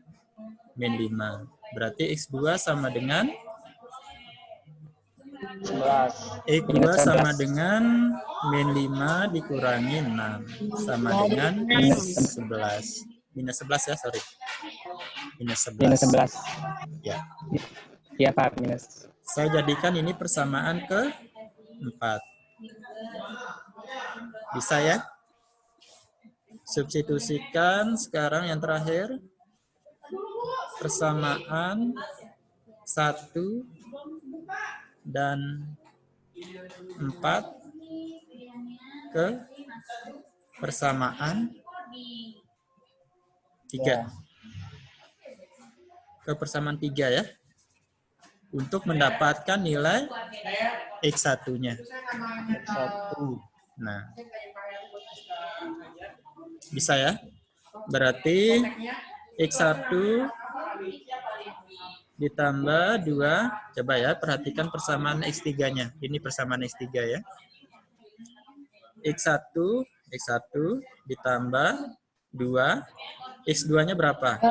min 5. Berarti X2 sama dengan 11. X2 sama dengan min 5 dikurangi 6. Sama dengan minus 11. Minus 11 ya, sorry. Minus 11. Minus 11. Ya. Iya Pak, minus. Saya jadikan ini persamaan ke 4. Bisa ya? Substitusikan sekarang yang terakhir. Persamaan 1 dan 4 ke persamaan 3. Ke persamaan 3 ya. Untuk mendapatkan nilai X1-nya. Nah. Bisa ya? Berarti X1 ditambah 2. Coba ya, perhatikan persamaan X3-nya. Ini persamaan X3 ya. X1 ditambah 2. X2-nya berapa?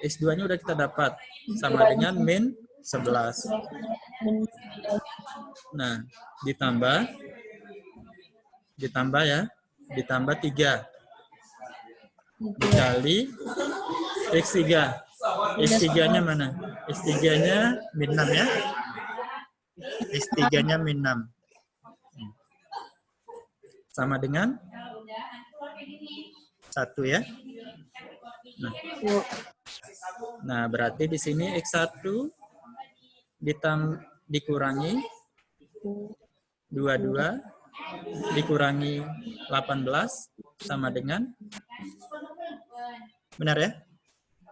X2-nya udah kita dapat. Sama dengan min 11. Nah, ditambah ya. Ditambah 3. Dikali X3. X3-nya mana? X3-nya min 6 ya. X3-nya min 6. Sama dengan 1 ya. Nah, berarti di sini X1 dikurangi 22 dikurangi 18 sama dengan, benar ya?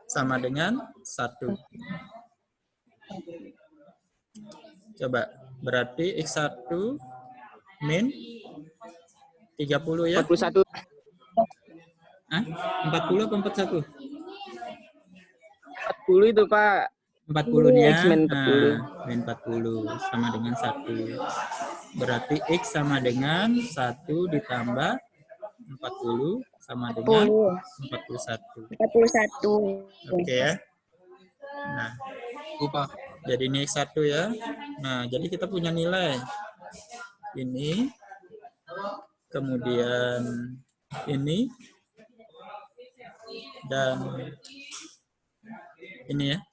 Sama dengan 1. Coba, berarti X1 min 30 ya? 41. Hah? 40 atau 41? 40 itu Pak. 40-nya, X min 40. nah, min 40 sama dengan 1. Berarti X sama dengan 1 ditambah 40 sama dengan 41. 41. Oke ya. Nah, jadi ini X1 ya. Nah, jadi kita punya nilai. Ini, kemudian ini, dan ini ya.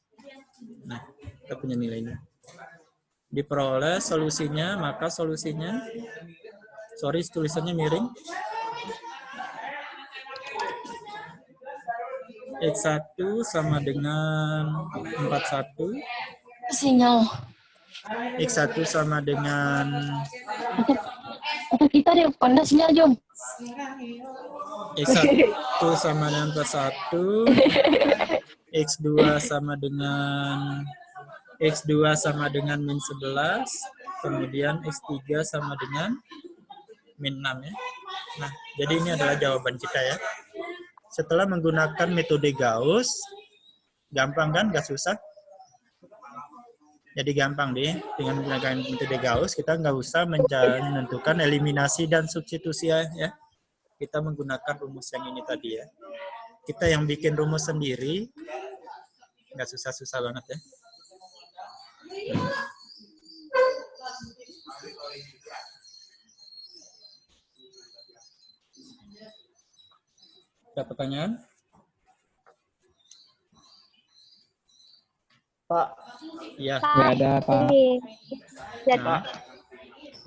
Nah, kita punya nilai ini. Diperoleh solusinya, maka solusinya, sorry tulisannya miring. X1 sama dengan 41. Sinyal. X1 sama dengan Kita di pandang sinyal, Jom. X1 sama dengan 41. X2 sama dengan min 11, kemudian X3 sama dengan min 6 ya. Nah, jadi ini adalah jawaban kita ya. Setelah menggunakan metode Gauss, gampang kan? Nggak susah? Jadi gampang deh, dengan menggunakan metode Gauss, kita nggak usah menentukan eliminasi dan substitusi ya. Kita menggunakan rumus yang ini tadi ya. Kita yang bikin rumus sendiri, nggak susah-susah banget ya. Ada pertanyaan? Pak, Iya. Nggak ada Pak.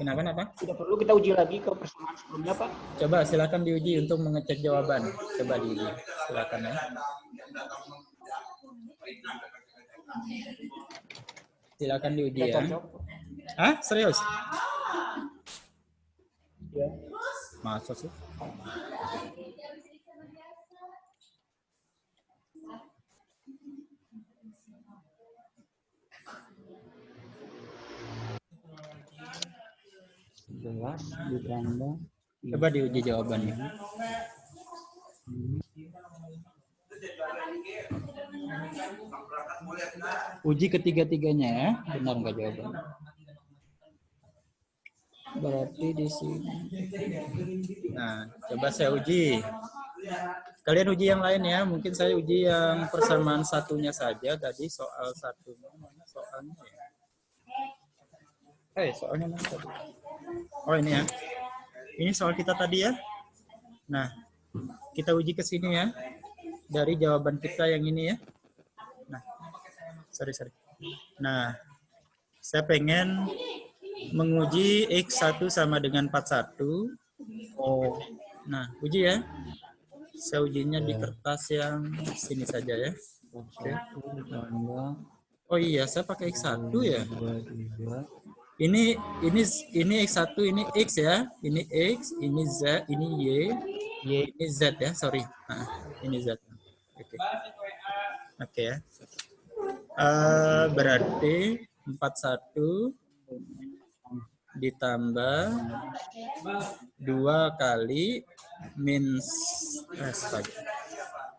Nah, kenapa? tidak perlu kita uji lagi ke persamaan sebelumnya, Pak. Coba silakan diuji untuk mengecek jawaban. Coba diuji. Silakan ya. Silakan diuji ya. Hah? Serius? Ya. Masa sih? ditambah. Coba diuji jawabannya. Uji ketiga-tiganya ya, benar nggak jawabannya? Berarti di sini. Nah, coba saya uji. Kalian uji yang lain ya. Mungkin saya uji yang persamaan satunya saja. Tadi soal satunya. Mana soalnya ya? Soalnya mana tadi? Oh ini ya. Ini soal kita tadi ya. Nah, kita uji ke sini ya. Dari jawaban kita yang ini ya. Nah, sorry. Nah, saya pengen menguji X1 sama dengan 41. Oh, nah, uji ya. Saya ujinya di kertas yang sini saja ya. Oke. Oh iya, saya pakai X1 ya. Ini X1, ini X ya. Ini X, ini Z, ini Y, ini Z ya, sorry. Nah, ini Z. Oke ya. Berarti 41 ditambah 2 kali min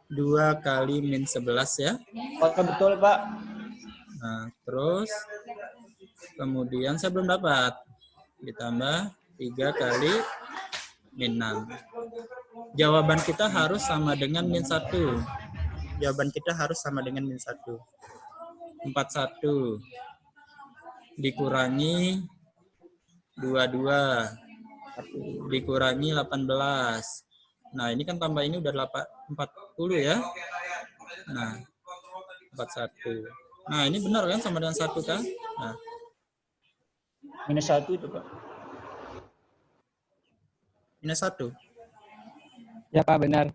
2 kali min 11 ya. Betul, Pak. Nah, terus kemudian saya belum dapat. Ditambah 3 kali min 6. Jawaban kita harus sama dengan min 1. Jawaban kita harus sama dengan min 1. 41 dikurangi 22 dikurangi 18. Nah, ini kan tambah ini udah 40 ya. Nah, 41. Nah, ini benar kan sama dengan 1 kan? Nah. Minus 1 itu, Pak. Minus 1. Ya Pak, benar.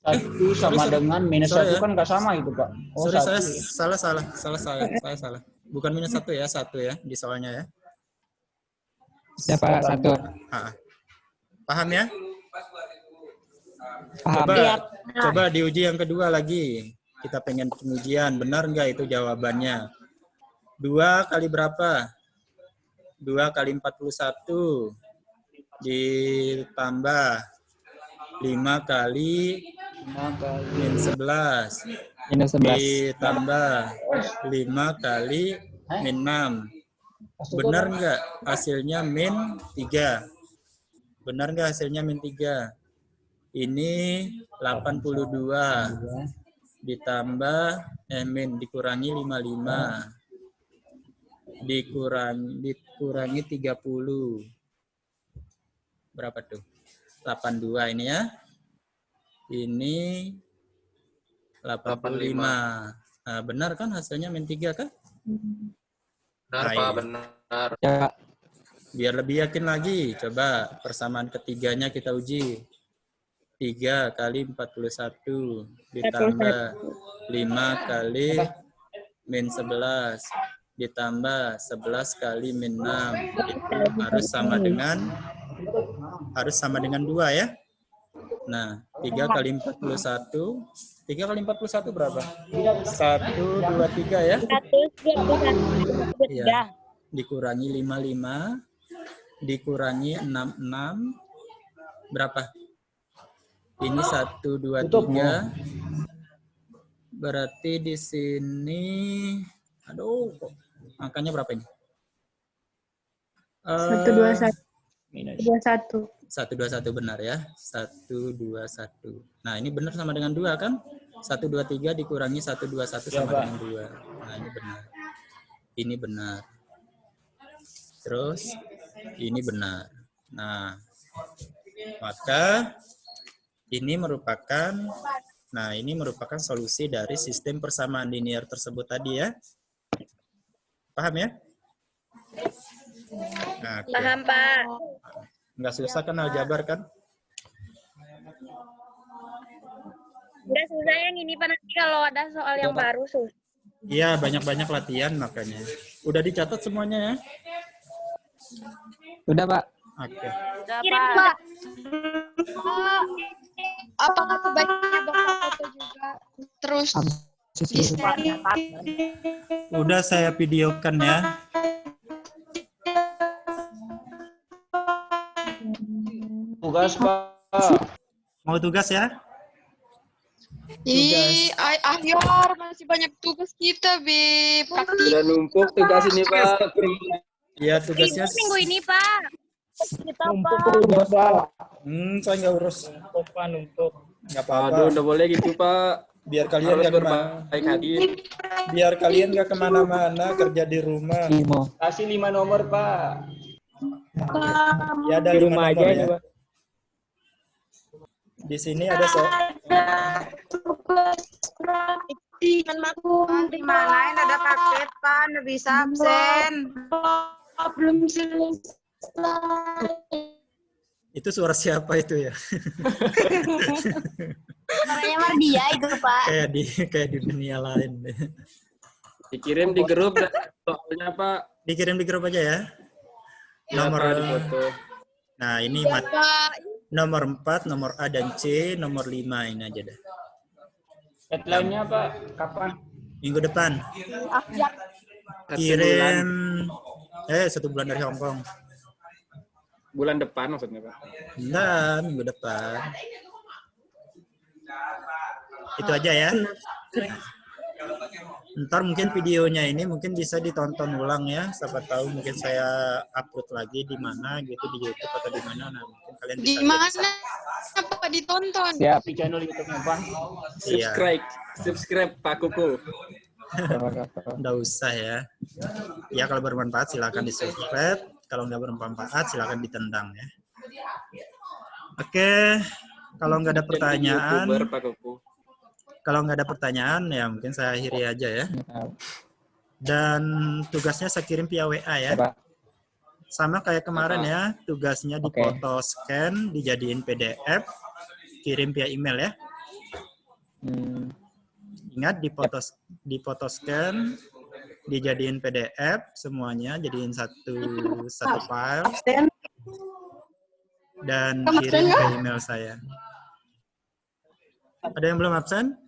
1 sama dengan minus 1 ya. kan nggak sama itu, Pak. Oh, Sorry, 1. saya salah. Bukan minus 1 ya, 1 ya di soalnya ya. Ya Pak, 1. Paham ya? Paham. Coba diuji yang kedua lagi. Kita pengen pengujian, benar nggak itu jawabannya? 2 kali berapa? 2 kali 41 ditambah 5 kali min 11 Minus 11. ditambah 5 kali min 6. Benar nggak hasilnya min 3? Benar nggak hasilnya min 3? Ini 82 ditambah min dikurangi 55 dikurangi 30. Berapa tuh? 82 ini ya. Ini 85. Nah, benar kan hasilnya min 3 kan? Benar, Pak, benar. Ya. Biar lebih yakin lagi, coba persamaan ketiganya kita uji. 3 kali 41 ditambah 5 kali min 11 ditambah 11 kali min 6 harus sama dengan 2 ya. Nah, 3 kali 41 berapa? 123 ya? 123. Ya. Dikurangi 55 dikurangi 66 berapa? Ini 123. Berarti di sini angkanya berapa ini? 121. 121 benar ya. 121. Nah, ini benar sama dengan 2 kan? 123 dikurangi 121 sama dengan 2. Nah, ini benar. Ini benar. Terus ini benar. Nah, maka ini merupakan solusi dari sistem persamaan linear tersebut tadi ya. Paham ya? Nah, Paham, Pak. Nggak susah kan aljabar kan? Nggak susah yang ini, Pak. Nanti kalau ada soal yang baru, susah. Iya, banyak-banyak latihan makanya. Udah dicatat semuanya ya? Udah Pak. Oke. Kirim, Pak. Apakah sebaiknya bapak foto juga? Terus Udah saya videokan ya. tugas, Pak. Mau tugas ya? Ih, Ahyar masih banyak tugas kita, Be. Praktik. Sudah numpuk tugas ini, Pak. Iya, tugasnya. Minggu ini, Pak. Kita, Pak. Saya nggak urus. Numpuk. Nggak apa-apa. Aduh, udah boleh gitu, Pak. Biar kalian Harus nggak kemana. berbaik hati. Biar kalian nggak kemana-mana, kerja di rumah. Kasih 5 nomor, Pak. Ya ada 5 nomor ya. Di sini ada Di mana yang ada paket, Pak? Nggak bisa absen. Belum selesai. itu suara siapa itu ya? Suaranya Mardia itu, Pak. kayak di dunia lain. Dikirim di grup soalnya, Pak. Dikirim di grup aja ya. Ya, Nomor Pak, di foto. Nah, ini nomor 4, nomor A dan C, nomor 5 ini aja deh. Deadline-nya, Pak, kapan? Minggu depan. Kirim 1 bulan dari Hong Kong. Bulan depan maksudnya, Pak. Nah, minggu depan. Itu aja ya. Ntar mungkin videonya ini mungkin bisa ditonton ulang ya. Siapa tahu mungkin saya upload lagi di mana gitu, di YouTube atau di mana. Nah, mungkin kalian bisa. Di mana, Pak, ditonton? Siap, di channel YouTube-nya, Pak. Iya. Subscribe Pak Kuku. Nggak usah ya. Ya kalau bermanfaat silakan di-subscribe. Kalau nggak bermanfaat silakan ditendang ya. Oke. Kalau nggak ada pertanyaan. YouTuber, Pak Kuku. Kalau nggak ada pertanyaan ya mungkin saya akhiri aja ya. Dan tugasnya saya kirim via WA ya. Sama kayak kemarin ya, tugasnya dipoto scan, dijadiin PDF, kirim via email ya. Ingat dipoto scan, dijadiin PDF semuanya, jadiin satu file dan kirim ke email saya. Ada yang belum absen?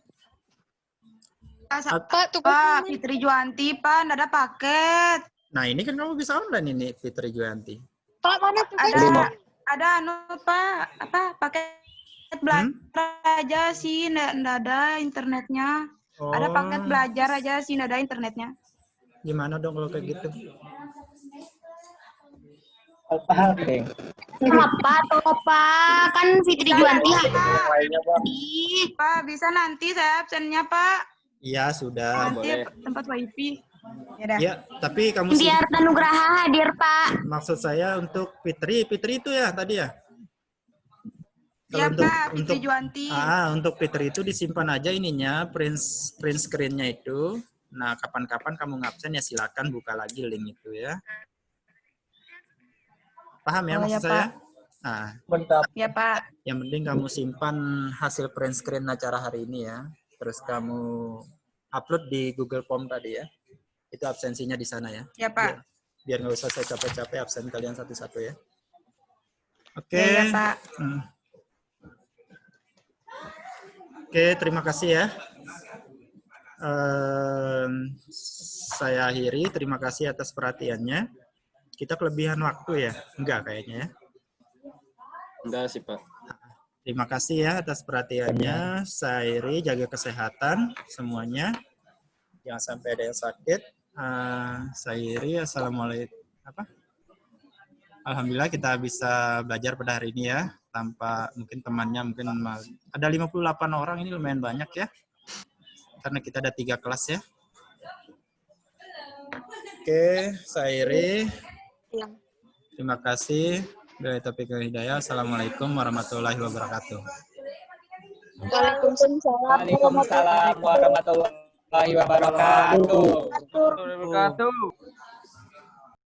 Pak, Fitri Juanti, Pak, nggak ada paket. Nah, ini kan kamu bisa online ini, Fitri Juanti. Pak, mana tugasnya? Ada Pak, paket belajar aja sih, nggak ada internetnya. Ada paket belajar aja sih, nggak ada internetnya. Gimana dong kalau kayak gitu? Apa? Kan Fitri Juanti. Pak, bisa nanti saya absennya, Pak. Iya, sudah. Nanti Boleh. tempat wifi. Ya, tapi kamu Biar Nugraha hadir, Pak. Maksud saya untuk Fitri itu ya tadi ya? Iya, Pak, Fitri untuk Juanti. Untuk Fitri itu disimpan aja ininya, print screen-nya itu. Nah, kapan-kapan kamu ngabsen ya silakan buka lagi link itu ya. Paham ya maksud saya? Nah, ya Pak. Yang penting kamu simpan hasil print screen acara hari ini ya. Terus kamu upload di Google Form tadi ya. Itu absensinya di sana ya. Ya Pak. Biar nggak usah saya capek-capek absen kalian satu-satu ya. Oke. Ya, Pak. Oke, terima kasih ya. Saya akhiri. Terima kasih atas perhatiannya. Kita kelebihan waktu ya? Enggak kayaknya ya? Enggak sih, Pak. Terima kasih ya atas perhatiannya. Saya akhiri, jaga kesehatan semuanya. Jangan sampai ada yang sakit. Saya akhiri, assalamualaikum. Alhamdulillah kita bisa belajar pada hari ini ya. Tanpa mungkin temannya, mungkin ada 58 orang, ini lumayan banyak ya. Karena kita ada 3 kelas ya. Oke, saya akhiri. Terima kasih. Bila taufiq wal hidayah. Assalamualaikum warahmatullahi wabarakatuh. Waalaikumsalam warahmatullahi wabarakatuh.